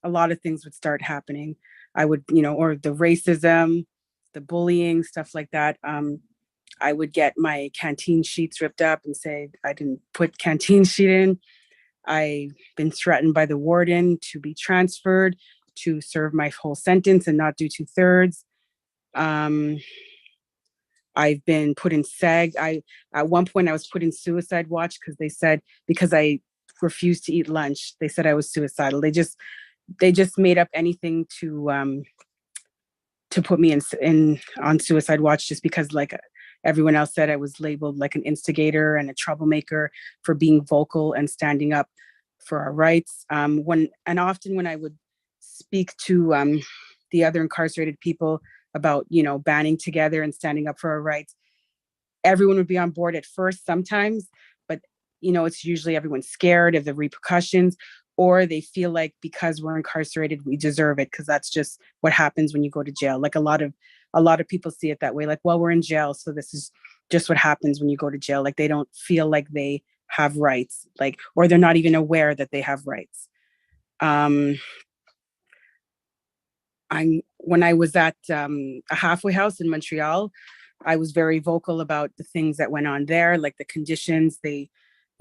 a lot of things would start happening. I would, or the racism, the bullying, stuff like that. I would get my canteen sheets ripped up and say I didn't put canteen sheet in. I've been threatened by the warden to be transferred, to serve my whole sentence and not do 2/3. I've been put in SAG. At one point I was put in suicide watch because they said, because I refused to eat lunch, they said I was suicidal. They just made up anything to put me in on suicide watch, just because like everyone else said I was labeled like an instigator and a troublemaker for being vocal and standing up for our rights. Often when I would speak to the other incarcerated people about, banding together and standing up for our rights, everyone would be on board at first sometimes, but it's usually everyone's scared of the repercussions, or they feel like because we're incarcerated, we deserve it, because that's just what happens when you go to jail. Like a lot of people see it that way, like, well, we're in jail, so this is just what happens when you go to jail. Like they don't feel like they have rights, like, or they're not even aware that they have rights. When I was at a halfway house in Montreal, I was very vocal about the things that went on there, like the conditions. It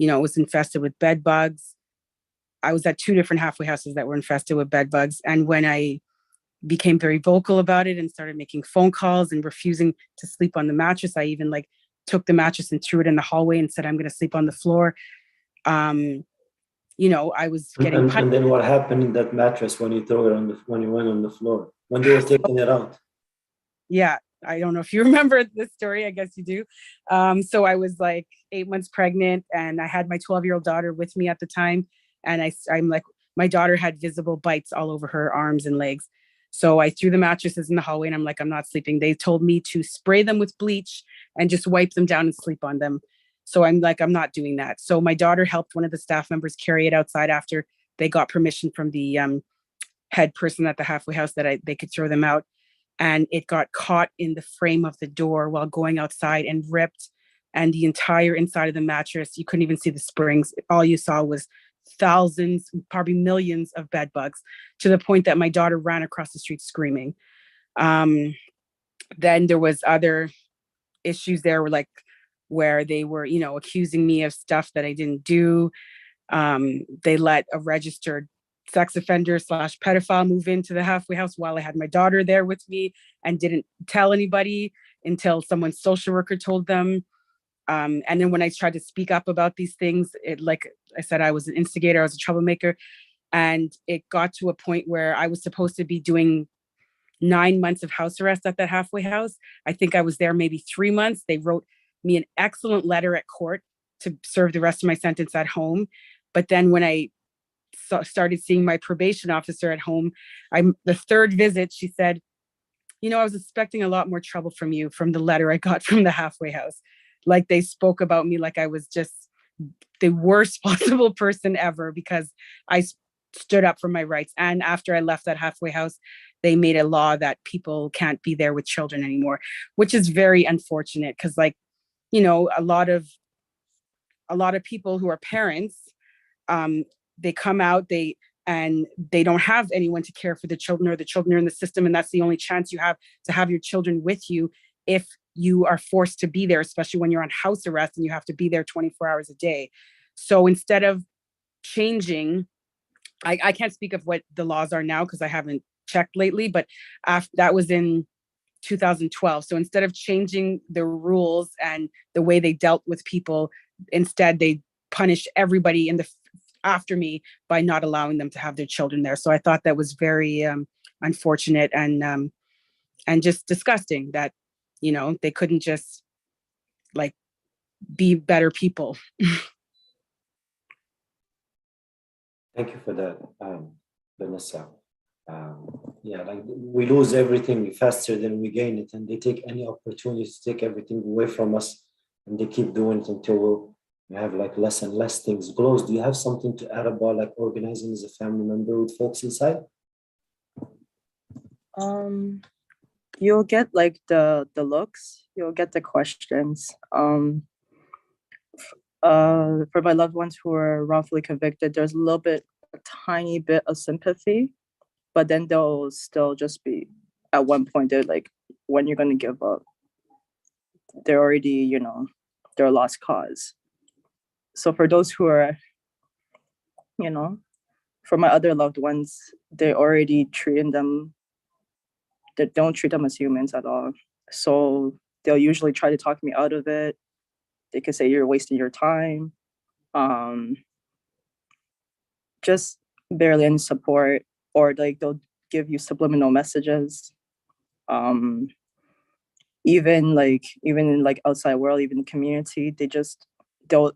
was infested with bed bugs. I was at 2 different halfway houses that were infested with bed bugs. And when I became very vocal about it and started making phone calls and refusing to sleep on the mattress, I even like took the mattress and threw it in the hallway and said, I'm going to sleep on the floor. I was getting and then what happened in that mattress when you threw it when you went on the floor, when they were taking it out? Yeah, I don't know if you remember this story. I guess you do. So I was like 8 months pregnant, and I had my 12-year-old daughter with me at the time. And I'm like, my daughter had visible bites all over her arms and legs. So I threw the mattresses in the hallway, and I'm like, I'm not sleeping. They told me to spray them with bleach and just wipe them down and sleep on them. So I'm like, I'm not doing that. So my daughter helped one of the staff members carry it outside after they got permission from the head person at the halfway house that they could throw them out. And it got caught in the frame of the door while going outside and ripped. And the entire inside of the mattress, you couldn't even see the springs. All you saw was thousands, probably millions of bed bugs, to the point that my daughter ran across the street screaming. Then there was other issues there, where they were, accusing me of stuff that I didn't do. They let a registered sex offender / pedophile move into the halfway house while I had my daughter there with me, and didn't tell anybody until someone's social worker told them. And then when I tried to speak up about these things, like I said, I was an instigator, I was a troublemaker. And it got to a point where I was supposed to be doing 9 months of house arrest at that halfway house. I think I was there maybe 3 months. They wrote me an excellent letter at court to serve the rest of my sentence at home. But then when I started seeing my probation officer at home, the 3rd visit, she said, I was expecting a lot more trouble from you, from the letter I got from the halfway house. Like they spoke about me like I was just the worst possible person ever, because I stood up for my rights. And after I left that halfway house, they made a law that people can't be there with children anymore, which is very unfortunate, because a lot of people who are parents, they come out, and they don't have anyone to care for the children, or the children are in the system, and that's the only chance you have to have your children with you if you are forced to be there, especially when you're on house arrest and you have to be there 24 hours a day. So instead of changing, I can't speak of what the laws are now because I haven't checked lately, but that was in 2012. So instead of changing the rules and the way they dealt with people, instead they punished everybody after me by not allowing them to have their children there. So I thought that was very unfortunate and just disgusting that they couldn't just like be better people. Thank you for that, Vanessa. Yeah, like we lose everything faster than we gain it, and they take any opportunity to take everything away from us, and they keep doing it until we have like less and less things. Glows, do you have something to add about like organizing as a family member with folks inside? You'll get like the looks, you'll get the questions. For my loved ones who are wrongfully convicted, there's a tiny bit of sympathy, but then they'll still just be, at one point, they're like, when you're going to give up? They're already, they're a lost cause. So for those who are, for my other loved ones, they already treating them, they don't treat them as humans at all. So they'll usually try to talk me out of it. They could say you're wasting your time. Just barely any support, or like they'll give you subliminal messages. Even in like outside world, even the community, they'll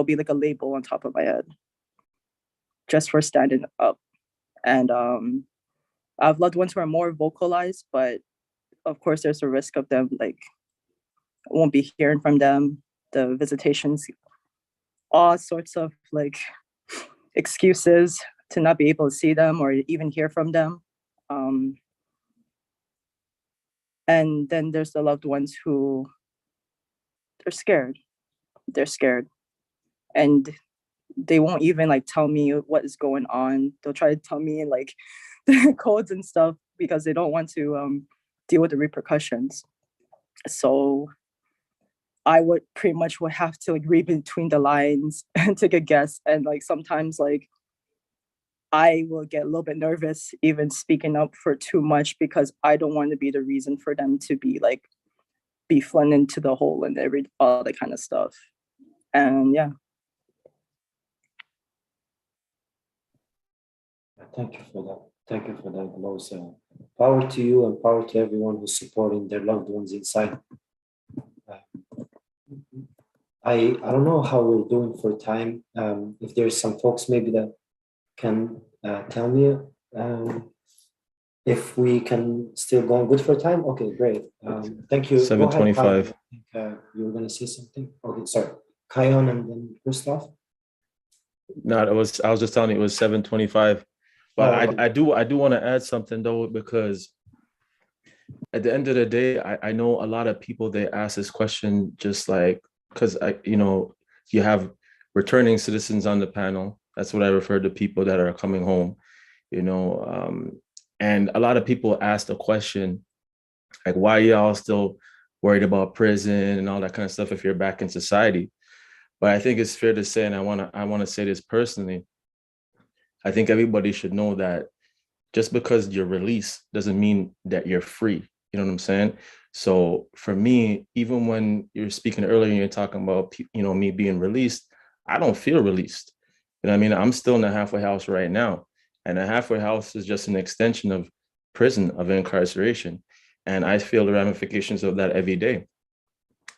be like a label on top of my head just for standing up. And I have loved ones who are more vocalized, but of course there's a risk of them like won't be hearing from them, the visitations, all sorts of like excuses to not be able to see them or even hear from them. And then there's the loved ones who they're scared. They're scared. And they won't even like tell me what is going on. They'll try to tell me like the codes and stuff because they don't want to deal with the repercussions. So I would have to like read between the lines and take a guess. And like sometimes like I will get a little bit nervous even speaking up for too much because I don't want to be the reason for them to be flung into the hole and all that kind of stuff. And yeah. Thank you for that. Thank you for that, Los. Power to you and power to everyone who's supporting their loved ones inside. I don't know how we're doing for time. If there's some folks maybe that can tell me if we can still go on good for time. Okay, great. Thank you. 7:25. I think you were going to say something. Okay, sorry. Kion and then Christophe. No, I was just telling you it was 7:25. But okay. I do want to add something though, because at the end of the day, I know a lot of people, they ask this question just like, because you have returning citizens on the panel. That's what I refer to people that are coming home, and a lot of people ask the question, like, why y'all still worried about prison and all that kind of stuff if you're back in society? But I think it's fair to say, and I want to say this personally, I think everybody should know that just because you're released doesn't mean that you're free. You know what I'm saying? So for me, even when you're speaking earlier and you're talking about, me being released, I don't feel released. You know what I mean? I'm still in the halfway house right now. And the halfway house is just an extension of prison, of incarceration. And I feel the ramifications of that every day.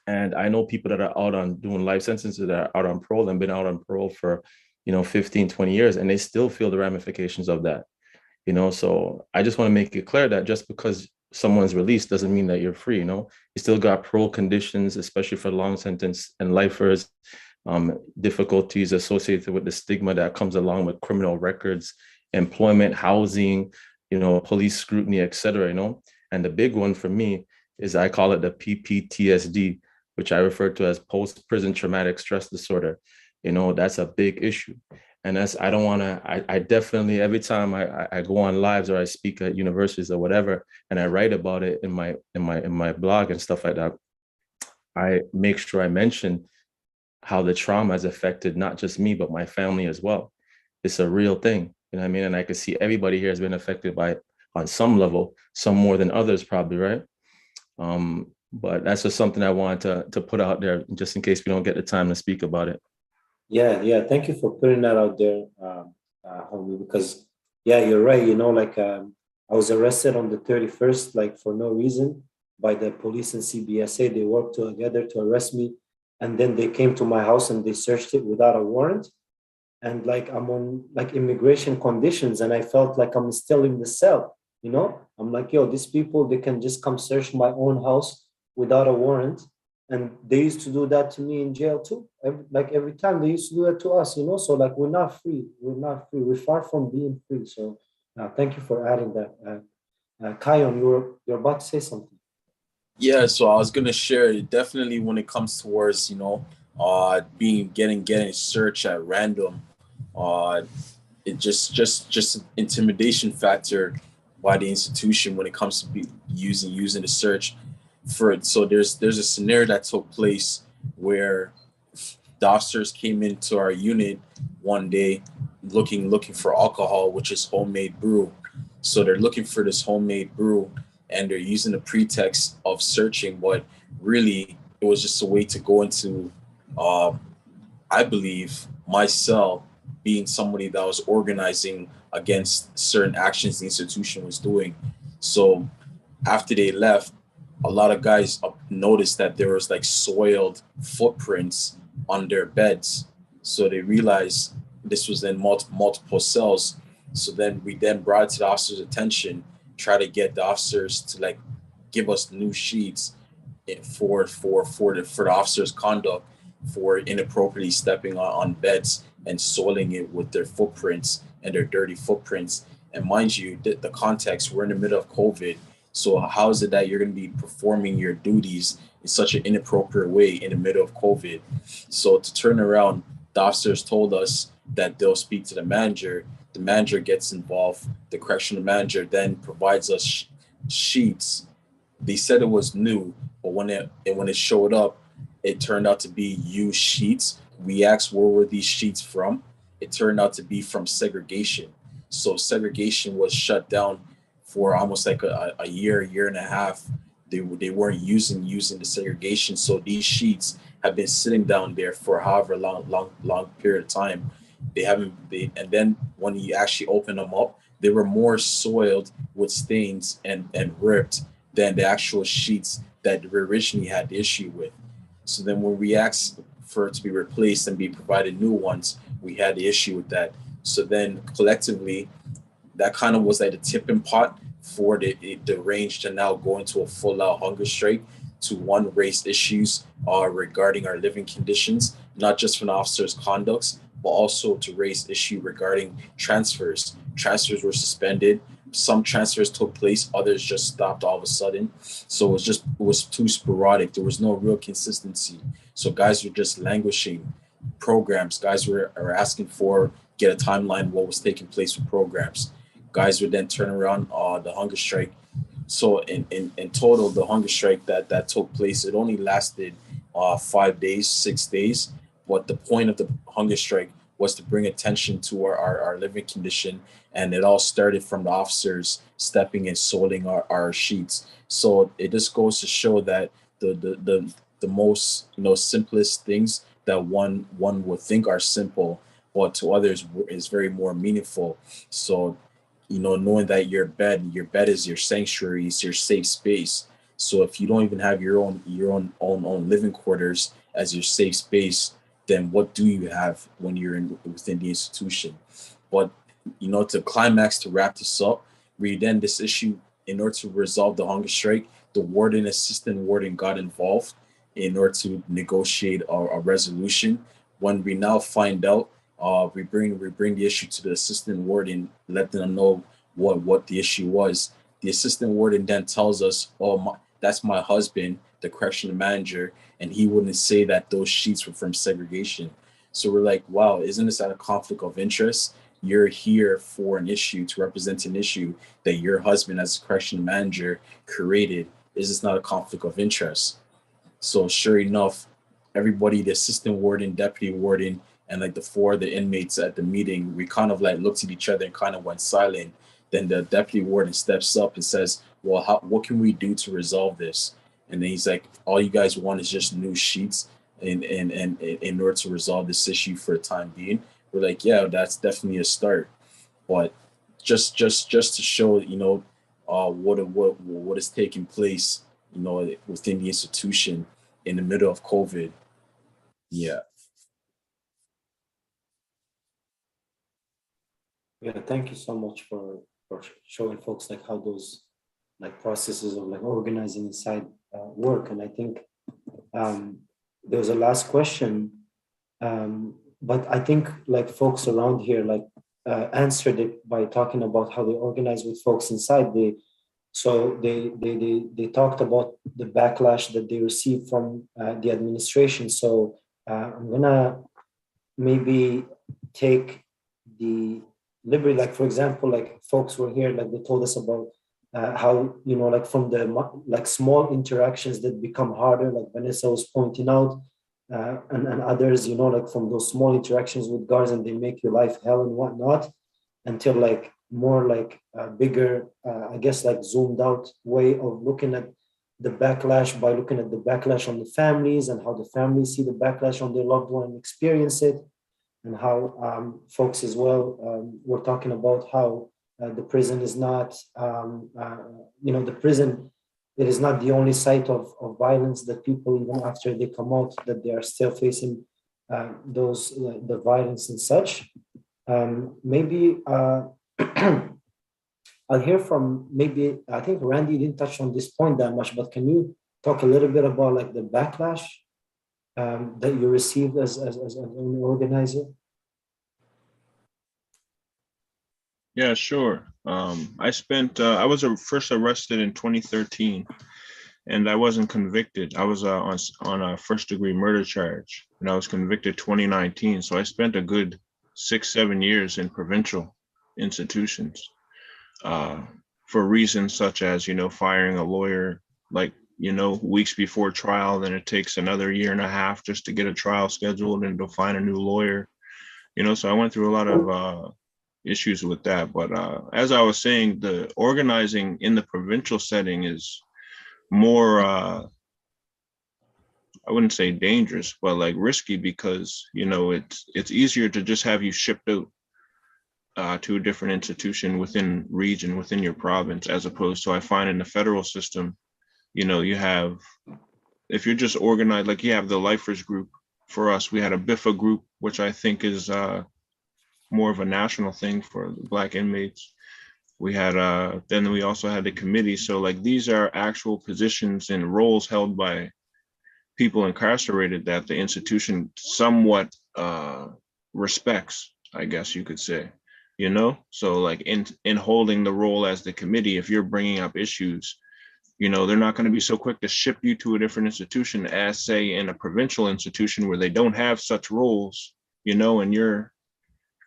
And I know people that are out on doing life sentences that are out on parole and been out on parole for 15, 20 years, and they still feel the ramifications of that, so I just want to make it clear that just because someone's released doesn't mean that you're free, you still got parole conditions, especially for long sentence and lifers, difficulties associated with the stigma that comes along with criminal records, employment, housing, police scrutiny, etc. And the big one for me is, I call it the PPTSD, which I refer to as post-prison traumatic stress disorder. That's a big issue. And I definitely, every time I go on lives or I speak at universities or whatever, and I write about it in my blog and stuff like that, I make sure I mention how the trauma has affected not just me, but my family as well. It's a real thing, you know what I mean? And I can see everybody here has been affected by it on some level, some more than others probably, right? But that's just something I wanted to put out there just in case we don't get the time to speak about it. Yeah. Thank you for putting that out there, homie, because you're right. I was arrested on the 31st, for no reason by the police and CBSA. They worked together to arrest me. And then they came to my house and they searched it without a warrant. And I'm on immigration conditions, and I felt like I'm still in the cell, I'm like, these people, they can just come search my own house without a warrant. And they used to do that to me in jail too. Every time they used to do that to us, so we're not free. We're not free. We're far from being free. So thank you for adding that. Kion, you're about to say something. Yeah, so I was gonna share it definitely when it comes towards, getting searched at random. Uh it just intimidation factor by the institution when it comes to using the search for it. So there's a scenario that took place where the officers came into our unit one day looking for alcohol, which is homemade brew. So they're looking for this homemade brew and they're using the pretext of searching, but really it was just a way to go into, I believe, my cell, being somebody that was organizing against certain actions the institution was doing. So after they left, a lot of guys noticed that there was like soiled footprints on their beds. So they realized this was in multiple cells. So then we then brought it to the officers' attention, try to get the officers to like give us new sheets for the officers' conduct for inappropriately stepping on beds and soiling it with their footprints and their dirty footprints. And mind you, the context, we're in the middle of COVID. So how is it that you're going to be performing your duties in such an inappropriate way in the middle of COVID? So to turn around, the officers told us that they'll speak to the manager. The manager gets involved. The correctional manager then provides us sheets. They said it was new, but when it showed up, it turned out to be used sheets. We asked where were these sheets from. It turned out to be from segregation. So segregation was shut down for almost like a year and a half. They weren't using the segregation. So these sheets have been sitting down there for however long period of time. And then when you actually open them up, they were more soiled with stains and ripped than the actual sheets that we originally had the issue with. So then when we asked for it to be replaced and be provided new ones, we had the issue with that. So then collectively, that kind of was like a tipping pot for the range to now go into a full-out hunger strike to one, raise issues regarding our living conditions, not just from the officers' conducts, but also to raise issue regarding transfers. Transfers were suspended. Some transfers took place, others just stopped all of a sudden. So it was too sporadic. There was no real consistency. So guys were just languishing programs. Guys were asking for get a timeline what was taking place with programs. Guys would then turn around the hunger strike. So in total, the hunger strike that took place, it only lasted 5 days, 6 days. But the point of the hunger strike was to bring attention to our living condition. And it all started from the officers stepping and soiling our sheets. So it just goes to show that the most simplest things that one would think are simple, but to others is very more meaningful. So knowing that your bed is your sanctuary, it's your safe space. So if you don't even have your own living quarters as your safe space, then what do you have when you're within the institution? But to climax, to wrap this up, then this issue, in order to resolve the hunger strike, the warden, assistant warden got involved in order to negotiate a resolution. When we now find out, we bring the issue to the assistant warden, let them know what the issue was. The assistant warden then tells us, "Oh, that's my husband, the correctional manager, and he wouldn't say that those sheets were from segregation." So we're like, "Wow, isn't this at a conflict of interest? You're here for an issue, to represent an issue that your husband, as a correctional manager, created. Is this not a conflict of interest?" So sure enough, everybody, the assistant warden, deputy warden, and like the four of the inmates at the meeting, we kind of like looked at each other and kind of went silent. Then the deputy warden steps up and says, "Well, what can we do to resolve this?" And then he's like, "All you guys want is just new sheets in order to resolve this issue for the time being." We're like, "Yeah, that's definitely a start." But just to show, what is taking place, within the institution in the middle of COVID. Yeah. Yeah, thank you so much for showing folks like how those like processes of like organizing inside work. And I think there was a last question, but I think like folks around here like answered it by talking about how they organize with folks inside. So they talked about the backlash that they received from the administration. So I'm gonna maybe take the liberty, like for example, like folks were here, like they told us about how, you know, like from the like small interactions that become harder, like Vanessa was pointing out, and others, you know, like from those small interactions with guards, and they make your life hell and whatnot, until like more like a bigger, I guess, like zoomed out way of looking at the backlash, by looking at the backlash on the families and how the families see the backlash on their loved one and experience it, and how folks as well were talking about how the prison is not, you know, the prison, it is not the only site of violence, that people, even after they come out, that they are still facing those, the violence and such. Maybe I'll hear from, maybe, I think Randy didn't touch on this point that much, but can you talk a little bit about like the backlash that you received as an organizer? Yeah, sure. I was first arrested in 2013, and I wasn't convicted. I was on a first degree murder charge, and I was convicted 2019. So I spent a good 6-7 years in provincial institutions for reasons such as, you know, firing a lawyer, like, you know, weeks before trial. Then it takes another 1.5 years just to get a trial scheduled and to find a new lawyer. You know, so I went through a lot of issues with that. But as I was saying, the organizing in the provincial setting is more, I wouldn't say dangerous, but like risky, because, you know, it's easier to just have you shipped out to a different institution within region, within your province, as opposed to, I find in the federal system, you know, you have, if you're just organized, like you have the lifers group. For us, we had a BIFA group, which I think is more of a national thing for Black inmates. We had, then we also had the committee. So like these are actual positions and roles held by people incarcerated that the institution somewhat respects, I guess you could say, you know? So like in holding the role as the committee, if you're bringing up issues, you know, they're not going to be so quick to ship you to a different institution as, say, in a provincial institution where they don't have such roles, you know, and you're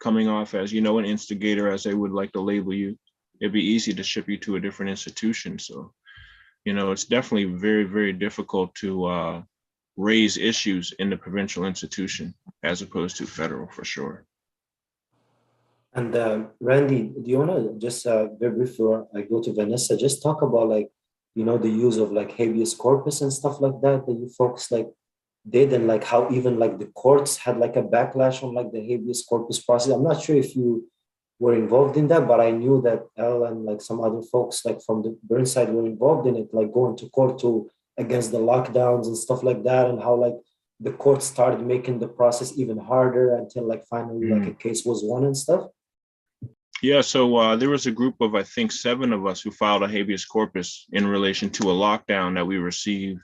coming off as, you know, an instigator, as they would like to label you. It'd be easy to ship you to a different institution. So, you know, it's definitely very, very difficult to raise issues in the provincial institution as opposed to federal, for sure. And Randy, do you want to just very briefly, before I go to Vanessa, just talk about like, you know, the use of like habeas corpus and stuff like that you folks like did, and like how even like the courts had like a backlash on like the habeas corpus process. I'm not sure if you were involved in that, but I knew that Elle and like some other folks like from the Burnside were involved in it, like going to court to against the lockdowns and stuff like that, and how like the court started making the process even harder until like finally like a case was won and stuff. Yeah, so there was a group of, I think, 7 of us who filed a habeas corpus in relation to a lockdown that we received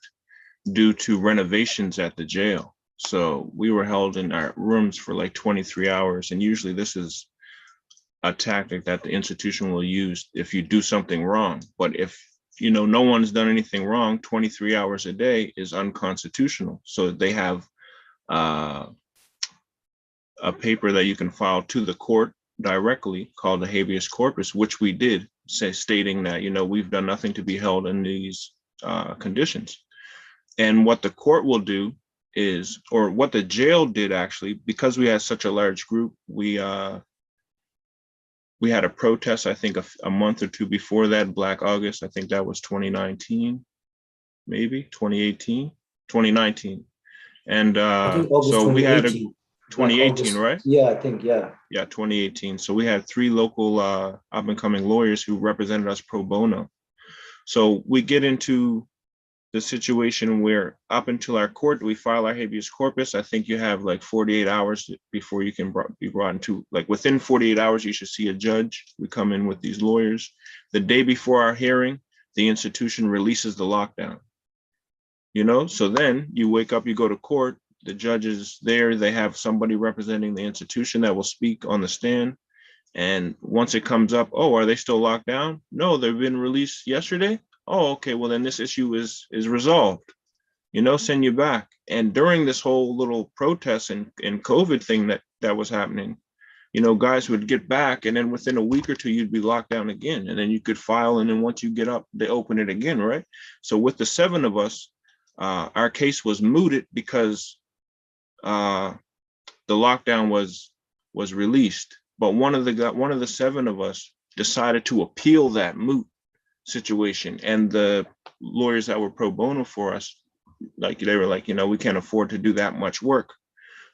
due to renovations at the jail. So we were held in our rooms for like 23 hours. And usually this is a tactic that the institution will use if you do something wrong. But if, you know, no one's done anything wrong, 23 hours a day is unconstitutional. So they have a paper that you can file to the court directly called the habeas corpus, which we did, stating that, you know, we've done nothing to be held in these conditions. And what the court will do is, or what the jail did actually, because we had such a large group, we had a protest, I think a month or 2 before that, Black August, I think that was 2019, maybe 2018, 2019. And so we had a 2018, right? Yeah, I think, yeah. Yeah, 2018. So we had 3 local up and coming lawyers who represented us pro bono. So we get into the situation where up until our court, we file our habeas corpus. I think you have like 48 hours before you can be brought into, like within 48 hours, you should see a judge. We come in with these lawyers. The day before our hearing, the institution releases the lockdown. You know, so then you wake up, you go to court, the judge is there, they have somebody representing the institution that will speak on the stand. And once it comes up, oh, are they still locked down? No, they've been released yesterday. Oh, okay, well then this issue is resolved. Send you back. And during this whole little protest and COVID thing that was happening, guys would get back, and then within a week or two, you'd be locked down again. And then you could file, and then once you get up, they open it again, right? So with the 7 of us, our case was mooted because the lockdown was released. But one of the 7 of us decided to appeal that moot situation, and the lawyers that were pro bono for us, like they were like, we can't afford to do that much work.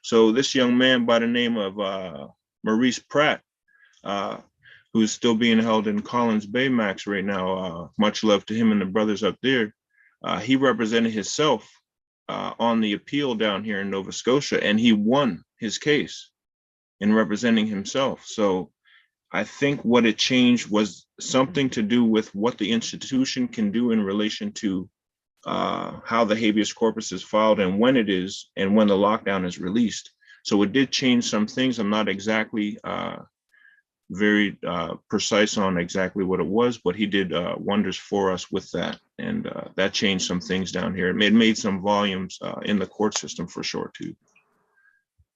So this young man by the name of Maurice Pratt, who's still being held in Collins Bay Max right now, much love to him and the brothers up there. He represented himself on the appeal down here in Nova Scotia, and he won his case in representing himself. So I think what it changed was something to do with what the institution can do in relation to how the habeas corpus is filed and when it is, and when the lockdown is released. So it did change some things. I'm not exactly very precise on exactly what it was, but he did wonders for us with that. And that changed some things down here. It made some volumes in the court system for sure too.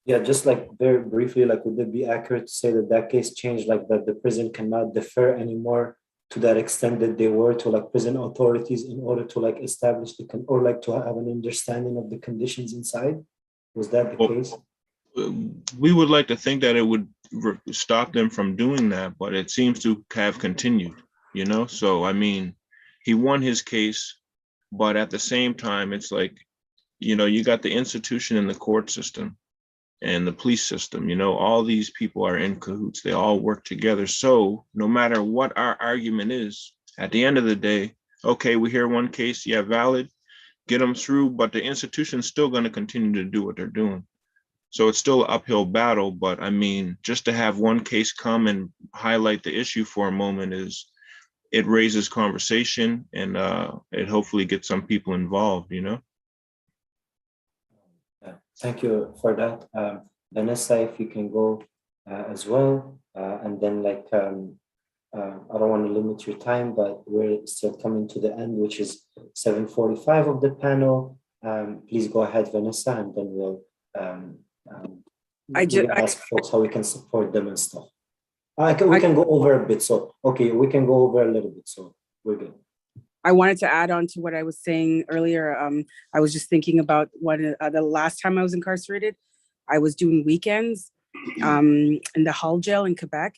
Yeah, just like very briefly, like would it be accurate to say that case changed, like that the prison cannot defer anymore to that extent that they were to like prison authorities in order to like establish or like to have an understanding of the conditions inside? Was that the case? We would like to think that it would stop them from doing that, but it seems to have continued, So, I mean, he won his case, but at the same time, it's like, you got the institution and the court system and the police system, all these people are in cahoots. They all work together. So no matter what our argument is, at the end of the day, okay, we hear one case, yeah, valid, get them through, but the institution's still going to continue to do what they're doing. So it's still an uphill battle, but I mean, just to have one case come and highlight the issue for a moment it raises conversation, and it hopefully gets some people involved, Yeah, thank you for that. Vanessa, if you can go as well. And then like, I don't want to limit your time, but we're still coming to the end, which is 7:45 of the panel. Please go ahead, Vanessa, and then we'll ask folks how we can support them and stuff. We can go over a bit. So, okay, we can go over a little bit. So we're good. I wanted to add on to what I was saying earlier. I was just thinking about the last time I was incarcerated, I was doing weekends in the Hull jail in Quebec.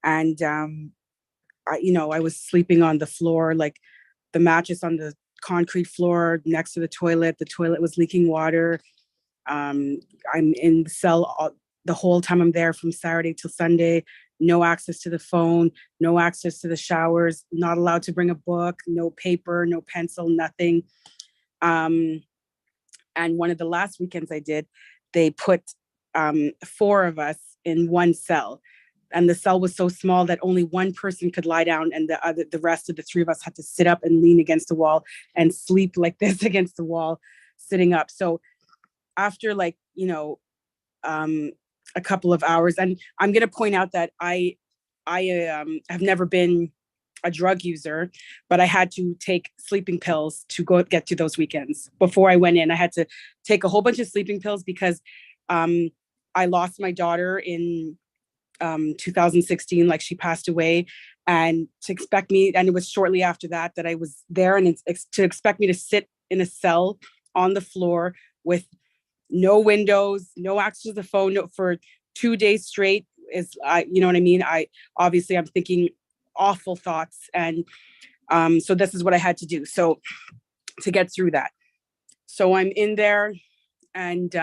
And, I was sleeping on the floor, like the mattress on the concrete floor next to the toilet. The toilet was leaking water. I'm in the cell the whole time I'm there, from Saturday till Sunday. No access to the phone, no access to the showers, not allowed to bring a book, no paper, no pencil, nothing. And one of the last weekends I did, they put 4 of us in one cell. And the cell was so small that only one person could lie down, and the rest of the 3 of us had to sit up and lean against the wall and sleep like this against the wall, sitting up. So after a couple of hours, and I'm going to point out that I have never been a drug user, but I had to take sleeping pills to get to those weekends. Before I went in, I had to take a whole bunch of sleeping pills because I lost my daughter in 2016, like she passed away, and it was shortly after that I was there, and to expect me to sit in a cell on the floor with no windows, no access to the phone for 2 days straight is, you know what I mean? I'm thinking awful thoughts. And so this is what I had to do. So to get through that. So I'm in there, and,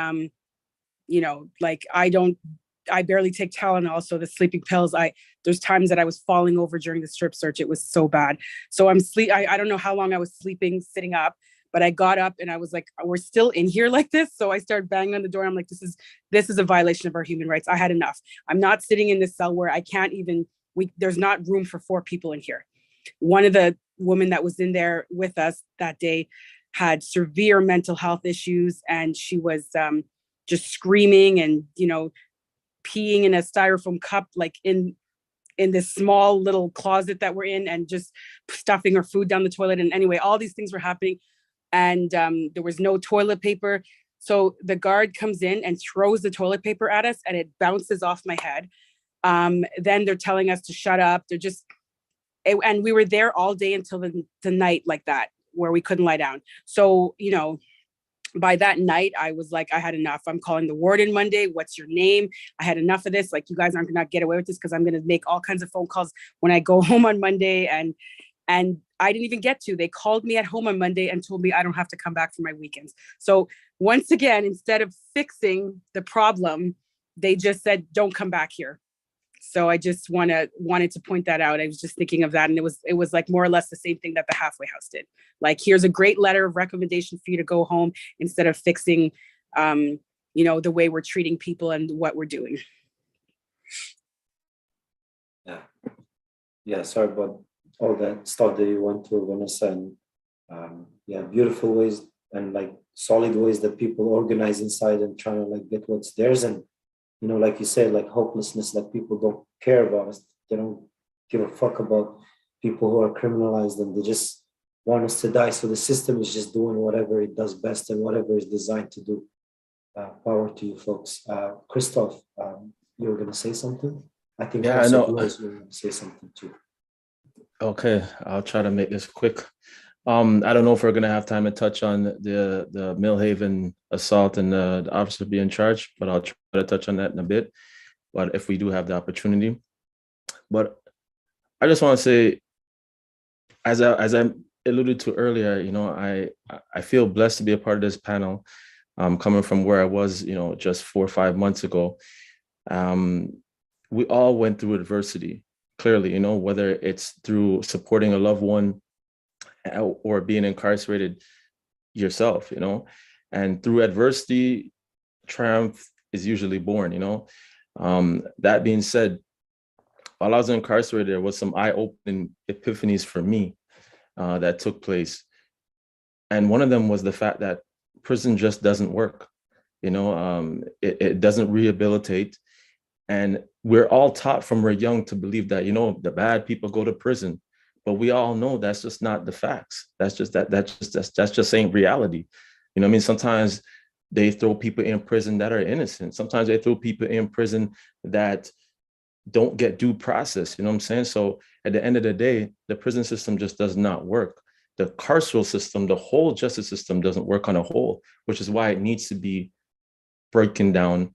I barely take Tylenol. So the sleeping pills, there's times that I was falling over during the strip search. It was so bad. So I don't know how long I was sleeping, sitting up, but I got up and I was like, we're still in here like this. So I started banging on the door. I'm like, this is a violation of our human rights. I had enough. I'm not sitting in this cell where I can't even, there's not room for 4 people in here. One of the women that was in there with us that day had severe mental health issues, and she was just screaming and, peeing in a styrofoam cup, like in in this small little closet that we're in and just stuffing our food down the toilet. And anyway, all these things were happening. And there was no toilet paper. So the guard comes in and throws the toilet paper at us and it bounces off my head. Then they're telling us to shut up. And we were there all day until the night like that, where we couldn't lie down. So, you know, by that night, I was like, I had enough. I'm calling the warden Monday. What's your name? I had enough of this. Like, you guys aren't going to get away with this because I'm going to make all kinds of phone calls when I go home on Monday. And I didn't even get to. They called me at home on Monday and told me I don't have to come back for my weekends. So once again, instead of fixing the problem, they just said, don't come back here. So I just wanted to point that out. I was just thinking of that. And it was like more or less the same thing that the halfway house did. Like, here's a great letter of recommendation for you to go home instead of fixing, you know, the way we're treating people and what we're doing. Yeah. Yeah. Sorry about all that stuff that you went through, Vanessa. And yeah, beautiful ways and like solid ways that people organize inside and trying to like get what's theirs. And, you know, like you said, like hopelessness, like people don't care about us. They don't give a fuck about people who are criminalized and they just want us to die. So the system is just doing whatever it does best and whatever it's designed to do. Power to you folks. Christophe, you were going to say something? I think Yeah, I know. you were going to say something too. Okay, I'll try to make this quick. I don't know if we're gonna have time to touch on the Millhaven assault and the officer being charged, but I'll try to touch on that in a bit. But if we do have the opportunity, but I just want to say, as I alluded to earlier, you know, I feel blessed to be a part of this panel, coming from where I was, you know, just 4 or 5 months ago. We all went through adversity. Clearly, you know, whether it's through supporting a loved one or being incarcerated yourself, you know, and through adversity, triumph is usually born, you know. That being said, while I was incarcerated, there was some eye-opening epiphanies for me that took place. And one of them was the fact that prison just doesn't work. You know, it doesn't rehabilitate. And we're all taught from we're young to believe that, you know, the bad people go to prison, but we all know that's just not the facts. That's just ain't reality. You know what I mean? Sometimes they throw people in prison that are innocent. Sometimes they throw people in prison that don't get due process. You know what I'm saying? So at the end of the day, the prison system just does not work. The carceral system, the whole justice system doesn't work on a whole, which is why it needs to be broken down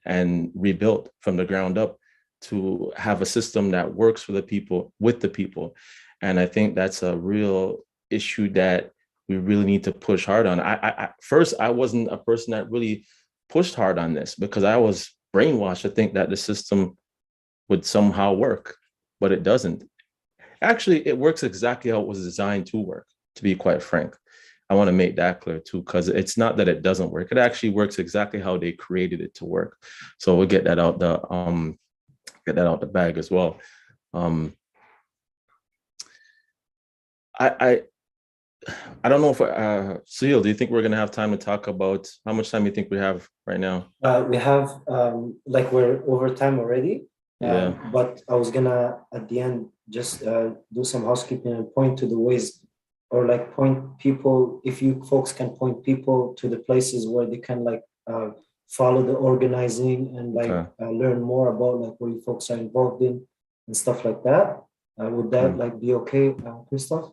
and rebuilt from the ground up to have a system that works for the people, with the people. And I think that's a real issue that we really need to push hard on. First, I wasn't a person that really pushed hard on this because I was brainwashed to think that the system would somehow work, but it doesn't. Actually, it works exactly how it was designed to work, to be quite frank. I want to make that clear too, because it's not that it doesn't work. It actually works exactly how they created it to work. So we'll get that out the bag as well. I don't know if Seal, do you think we're gonna have time to talk about how much time you think we have right now? We have like we're over time already. Yeah. But I was gonna at the end just do some housekeeping and point to the ways, or like point people, if you folks can point people to the places where they can like follow the organizing and like learn more about like what you folks are involved in and stuff like that. Would that like be okay, Christophe?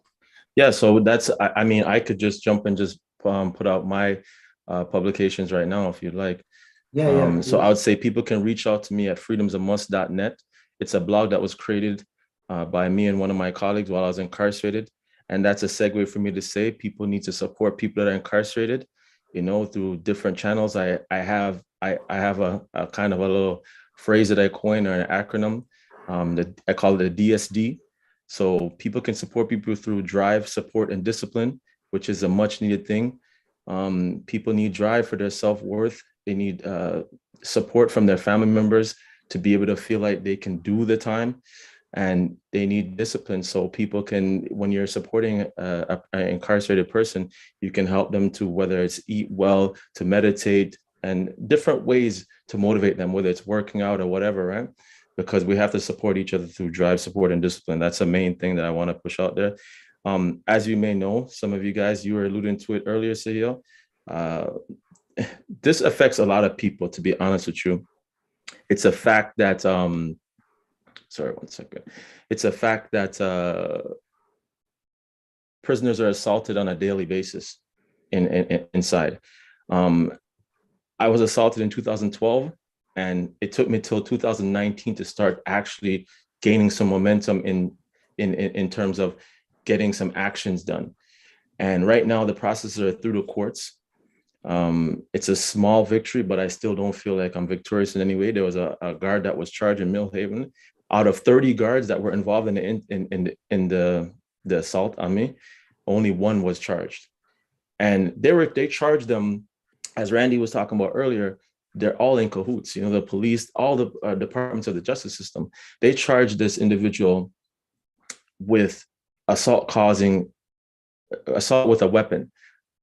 Yeah, so that's, I mean, I could just jump and just put out my publications right now if you'd like. Yeah. So I would say people can reach out to me at freedomsamust.net. It's a blog that was created by me and one of my colleagues while I was incarcerated. And that's a segue for me to say people need to support people that are incarcerated, you know, through different channels. I have a kind of a little phrase that I coined, or an acronym that I call it a DSD. So people can support people through drive, support, and discipline, which is a much needed thing. People need drive for their self-worth. They need support from their family members to be able to feel like they can do the time. And they need discipline. So people can, when you're supporting an incarcerated person, you can help them to, whether it's eat well, to meditate, and different ways to motivate them, whether it's working out or whatever, right? because we have to support each other through drive, support, and discipline. That's the main thing that I want to push out there. As you may know, some of you guys, you were alluding to it earlier, Sahil. This affects a lot of people, to be honest with you. It's a fact that, sorry, one second. It's a fact that prisoners are assaulted on a daily basis inside. I was assaulted in 2012, and it took me till 2019 to start actually gaining some momentum in terms of getting some actions done. And right now the processes are through the courts. It's a small victory, but I still don't feel like I'm victorious in any way. There was a guard that was charged in Millhaven. Out of 30 guards that were involved in the assault on me, only one was charged. And they charged them, as Randy was talking about earlier, they're all in cahoots. You know, the police, all the departments of the justice system, they charged this individual with assault with a weapon.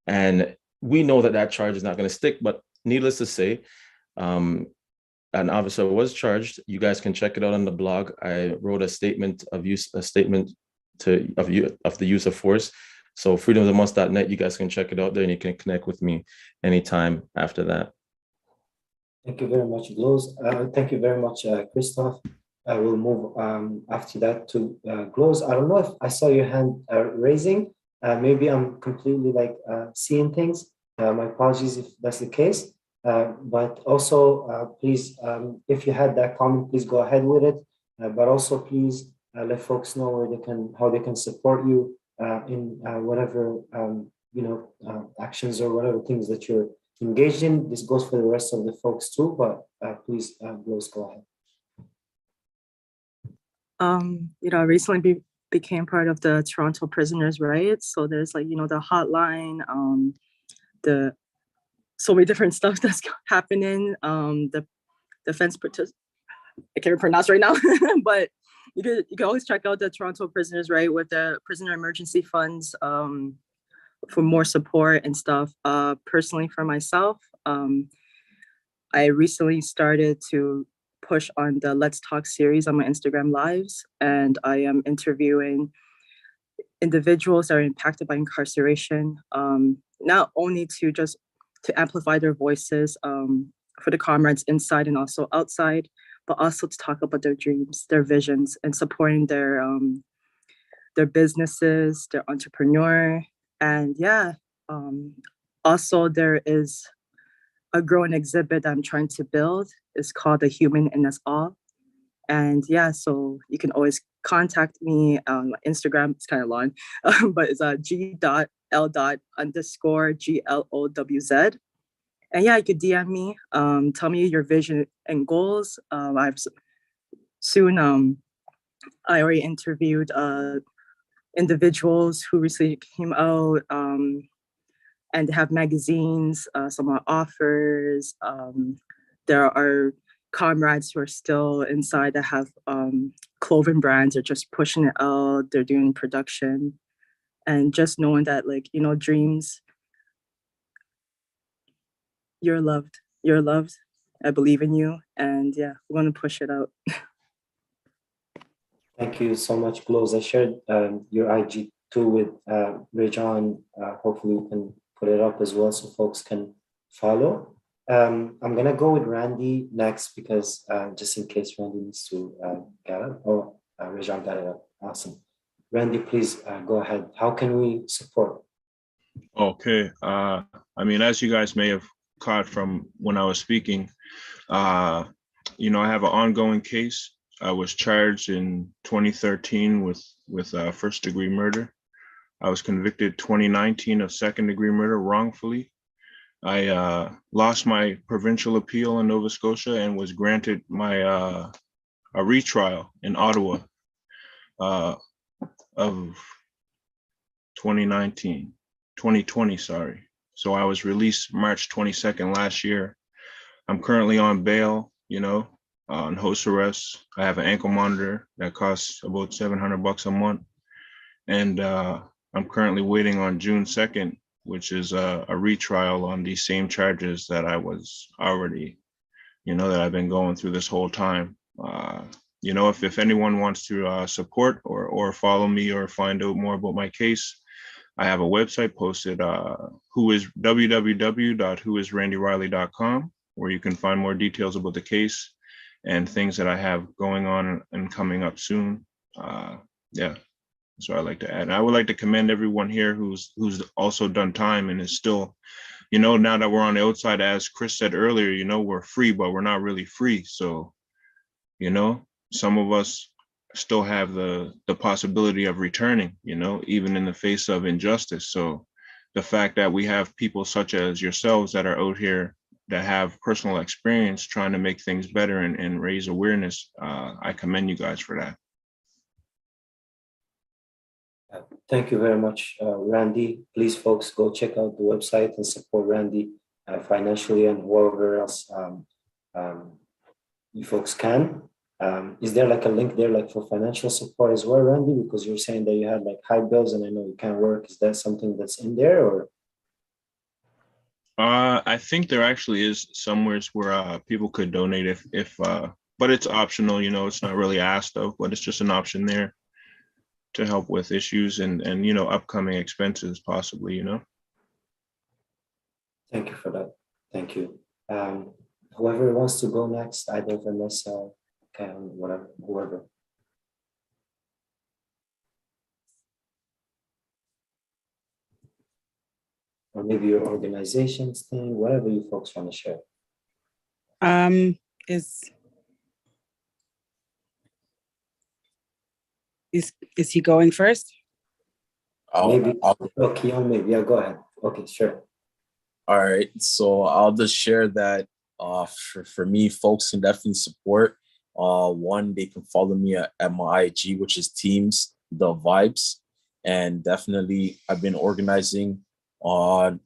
And we know that that charge is not going to stick, but needless to say, an officer was charged. You guys can check it out on the blog. I wrote a statement of use, of the use of force. So freedomsofmonth.net, you guys can check it out there, and you can connect with me anytime after that. Thank you very much, Glows. Thank you very much, Christophe. I will move after that to Glows. I don't know if I saw your hand raising. Maybe I'm completely seeing things. My apologies if that's the case. But also, please, if you had that comment, please go ahead with it. But also, please let folks know how they can support you in whatever actions or whatever things that you're engaged in. This goes for the rest of the folks too. But please, Glows, go ahead. I recently became part of the Toronto Prisoners' Rights. So there's the hotline, the so many different stuff that's happening. The defense I can't pronounce right now, but you can always check out the Toronto Prisoners' Right with the prisoner emergency funds for more support and stuff. Personally, for myself, I recently started to push on the Let's Talk series on my Instagram lives, and I am interviewing individuals that are impacted by incarceration, not only to amplify their voices for the comrades inside and also outside, but also to talk about their dreams, their visions, and supporting their businesses, their entrepreneur. And also there is a growing exhibit that I'm trying to build. It's called The Human in Us All. And so you can always contact me on Instagram. It's kind of long, but it's g.l._glowz. And you could DM me, tell me your vision and goals. I already interviewed individuals who recently came out and have magazines, some are authors. There are comrades who are still inside that have clothing brands. They're just pushing it out. They're doing production. And just knowing that, dreams, you're loved. You're loved. I believe in you. And we're going to push it out. Thank you so much, Glows. I shared your IG too with Rajan. Hopefully we can put it up as well so folks can follow. I'm going to go with Randy next because just in case Randy needs to get it. Oh, Rajan got it up. Awesome. Randy, please go ahead. How can we support? Okay. As you guys may have caught from when I was speaking, I have an ongoing case. I was charged in 2013 with first-degree murder. I was convicted 2019 of second-degree murder wrongfully. I lost my provincial appeal in Nova Scotia and was granted my a retrial in Ottawa of 2020, sorry. So I was released March 22nd last year. I'm currently on bail, on house arrest. I have an ankle monitor that costs about $700 a month. And I'm currently waiting on June 2nd, which is a retrial on these same charges that I was already, that I've been going through this whole time. if anyone wants to support or follow me or find out more about my case, I have a website posted, www.whoisrandyriley.com, where you can find more details about the case and things that I have going on and coming up soon. Yeah, that's what I like to add. And I would like to commend everyone here who's also done time and is still, now that we're on the outside, as Chris said earlier, we're free, but we're not really free. So, some of us still have the possibility of returning, even in the face of injustice. So the fact that we have people such as yourselves that are out here that have personal experience trying to make things better and raise awareness, I commend you guys for that. Thank you very much, Randy. Please, folks, go check out the website and support Randy financially and whoever else you folks can. Is there like a link there like for financial support as well, Randy? Because you're saying that you had like high bills and I know you can't work. Is that something that's in there or? I think there actually is somewhere where people could donate if but it's optional, it's not really asked of, but it's just an option there to help with issues and upcoming expenses possibly, Thank you for that. Thank you. Whoever wants to go next, either Vanessa, Cam, whatever, whoever. Or maybe your organization's thing, whatever you folks want to share. Is he going first? Maybe. Maybe. Yeah, go ahead. Okay, sure. All right. So I'll just share that for me, folks can definitely support. One, they can follow me at my IG, which is Teams the Vibes. And definitely I've been organizing on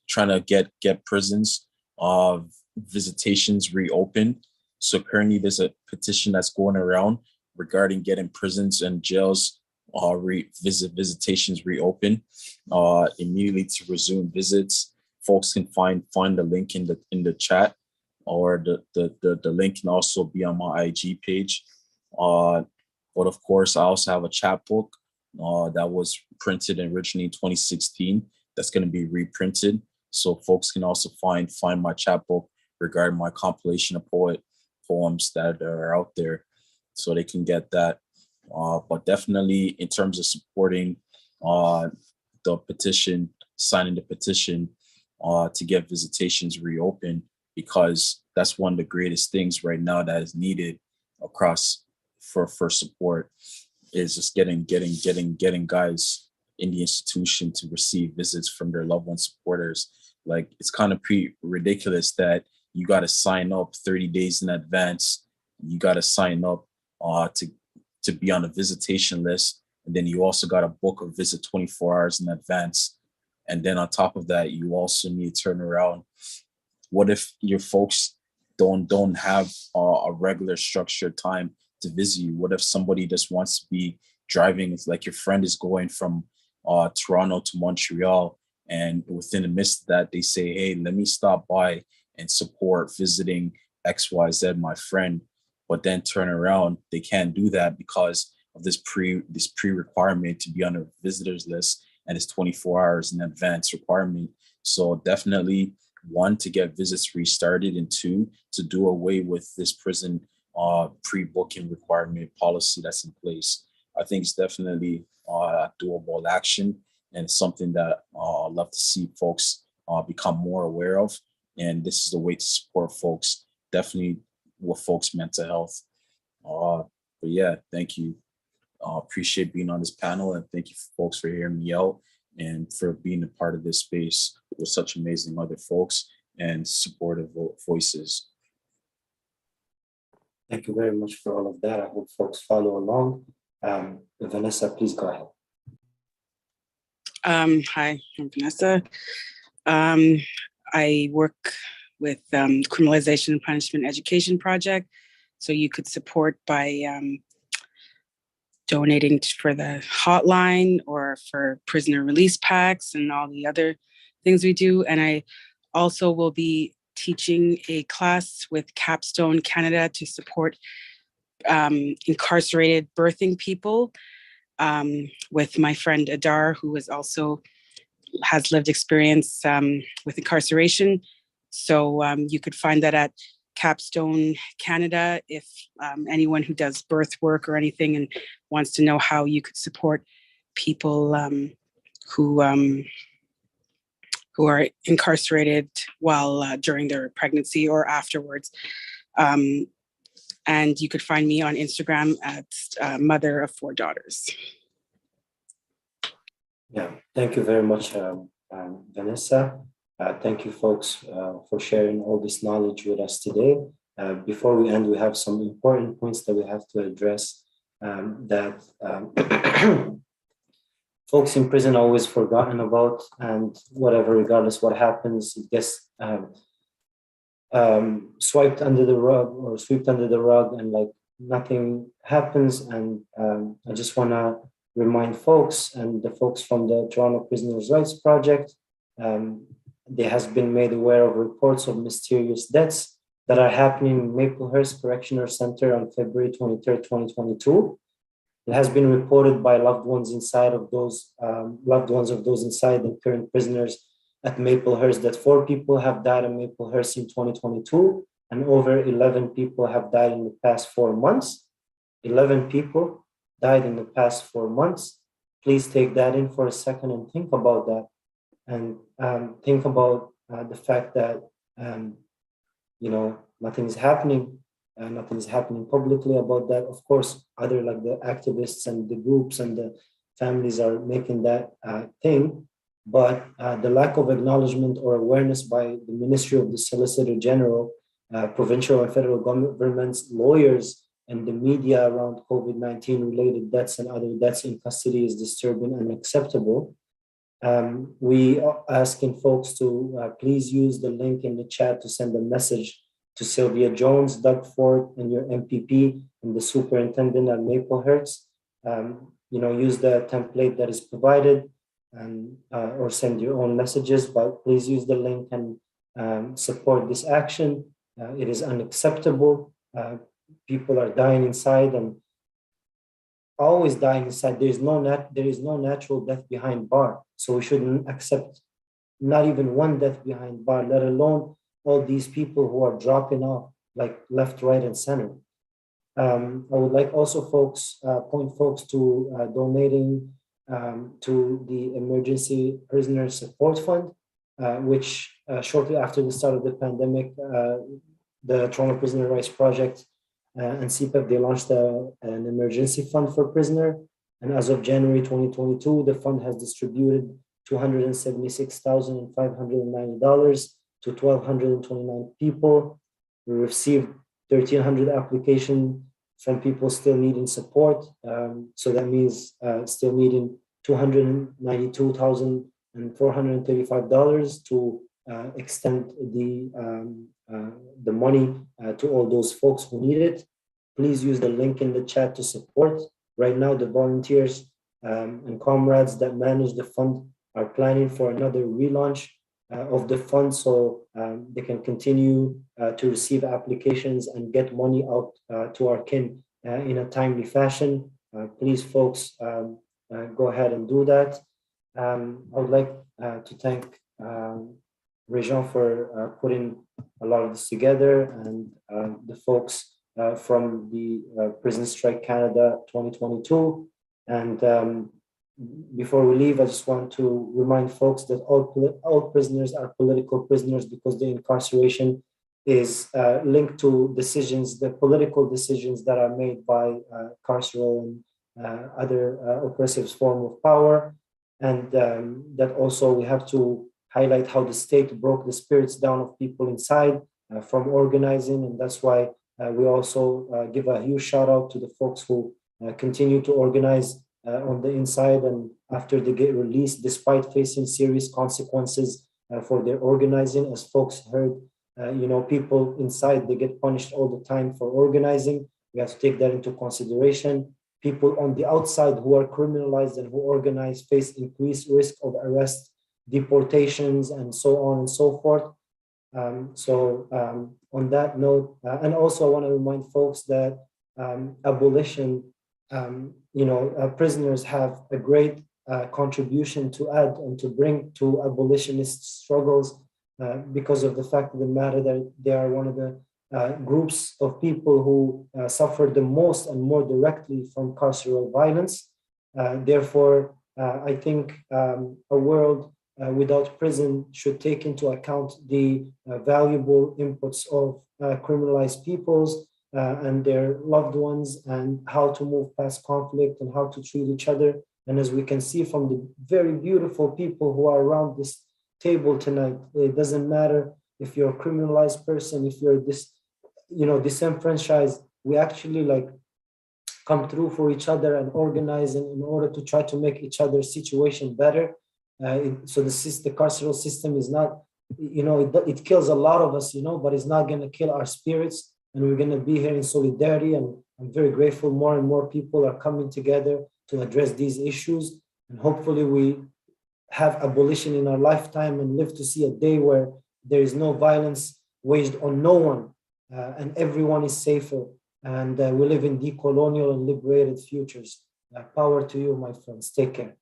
trying to get prisons visitations reopened. So currently there's a petition that's going around regarding getting prisons and jails visitations reopened immediately to resume visits. Folks can find the link in the chat, or the link can also be on my IG page. But of course, I also have a chapbook that was printed originally in 2016 that's going to be reprinted. So folks can also find my chapbook regarding my compilation of poems that are out there, so they can get that. But definitely in terms of supporting the petition, signing the petition to get visitations reopened, because that's one of the greatest things right now that is needed across for support, is just getting guys in the institution to receive visits from their loved one supporters. Like, it's kind of pretty ridiculous that you got to sign up 30 days in advance. You got to sign up to be on a visitation list. And then you also got to book a visit 24 hours in advance. And then on top of that, you also need to turn around. What if your folks don't have a regular structured time to visit you? What if somebody just wants to be driving, it's like your friend is going from Toronto to Montreal, and within the midst of that, they say, hey, let me stop by and support visiting XYZ, my friend, but then turn around, they can't do that because of this pre-requirement to be on a visitor's list, and it's 24 hours in advance requirement. So definitely, one, to get visits restarted, and two, to do away with this prison pre-booking requirement policy that's in place. I think it's definitely a doable action, and it's something that I'd love to see folks become more aware of. And this is the way to support folks, definitely with folks' mental health. But yeah, thank you. Appreciate being on this panel, and thank you folks for hearing me out and for being a part of this space with such amazing other folks and supportive voices. Thank you very much for all of that. I hope folks follow along. Vanessa, please go ahead. Hi, I'm Vanessa. I work with Criminalization and Punishment Education Project. So you could support by donating for the hotline or for prisoner release packs and all the other things we do. And I also will be teaching a class with Capstone Canada to support incarcerated birthing people with my friend Adar, who is also has lived experience with incarceration. So you could find that at Capstone Canada if anyone who does birth work or anything and wants to know how you could support people who are incarcerated while during their pregnancy or afterwards. And you could find me on Instagram at Mother of Four Daughters. Yeah, thank you very much, Vanessa. Thank you, folks, for sharing all this knowledge with us today. Before we end, we have some important points that we have to address that folks in prison are always forgotten about, and whatever, regardless what happens, it gets swiped under the rug or swept under the rug, and like nothing happens. And I just want to remind folks and the folks from the Toronto Prisoners' Rights Project, there has been made aware of reports of mysterious deaths that are happening in Maplehurst Correctional Center on February 23rd, 2022. It has been reported by loved ones inside of those inside the current prisoners at Maplehurst that 4 people have died in Maplehurst in 2022, and over 11 people have died in the past 4 months. 11 people died in the past 4 months. Please take that in for a second and think about that, and think about the fact that nothing's happening. Nothing's happening publicly about that. Of course, other like the activists and the groups and the families are making that thing, but the lack of acknowledgement or awareness by the Ministry of the Solicitor General, provincial and federal governments, lawyers, and the media around COVID-19 related deaths and other deaths in custody is disturbing and unacceptable. We are asking folks to please use the link in the chat to send a message to Sylvia Jones, Doug Ford, and your MPP and the superintendent at Maplehurst. Use the template that is provided, and or send your own messages, but please use the link and support this action. It is unacceptable. People are dying inside and always dying inside. There is no natural death behind bar. So we shouldn't accept not even one death behind bar, let alone all these people who are dropping off like left, right, and center. I would like also point folks to donating to the Emergency Prisoner Support Fund, which shortly after the start of the pandemic, the Toronto Prisoner Rights Project and CPEP, they launched an emergency fund for prisoner. And as of January 2022, the fund has distributed $276,590 to 1,229 people. We received 1,300 applications from people still needing support. So that means still needing $292,435 to extend the money to all those folks who need it. Please use the link in the chat to support. Right now, the volunteers and comrades that manage the fund are planning for another relaunch of the fund, so they can continue to receive applications and get money out to our kin in a timely fashion. Please, folks, go ahead and do that. I would like to thank Réjean for putting a lot of this together, and the folks from the Prison Strike Canada 2022. And before we leave, I just want to remind folks that all prisoners are political prisoners, because the incarceration is linked to decisions, the political decisions that are made by carceral and other oppressive form of power. And that also we have to highlight how the state broke the spirits down of people inside from organizing. And that's why we also give a huge shout out to the folks who continue to organize on the inside, and after they get released, despite facing serious consequences for their organizing. As folks heard, people inside, they get punished all the time for organizing. We have to take that into consideration. People on the outside who are criminalized and who organize face increased risk of arrest, deportations, and so on and so forth. On that note, and also I want to remind folks that abolition, prisoners have a great contribution to add and to bring to abolitionist struggles because of the fact of the matter that they are one of the groups of people who suffer the most and more directly from carceral violence. Therefore, I think a world without prison should take into account the valuable inputs of criminalized peoples and their loved ones, and how to move past conflict and how to treat each other. And as we can see from the very beautiful people who are around this table tonight, it doesn't matter if you're a criminalized person, if you're disenfranchised, we actually come through for each other and organize in order to try to make each other's situation better. So the carceral system is not, it kills a lot of us, but it's not going to kill our spirits. And we're going to be here in solidarity. And I'm very grateful more and more people are coming together to address these issues. And hopefully we have abolition in our lifetime and live to see a day where there is no violence waged on no one and everyone is safer. And we live in decolonial and liberated futures. Power to you, my friends. Take care.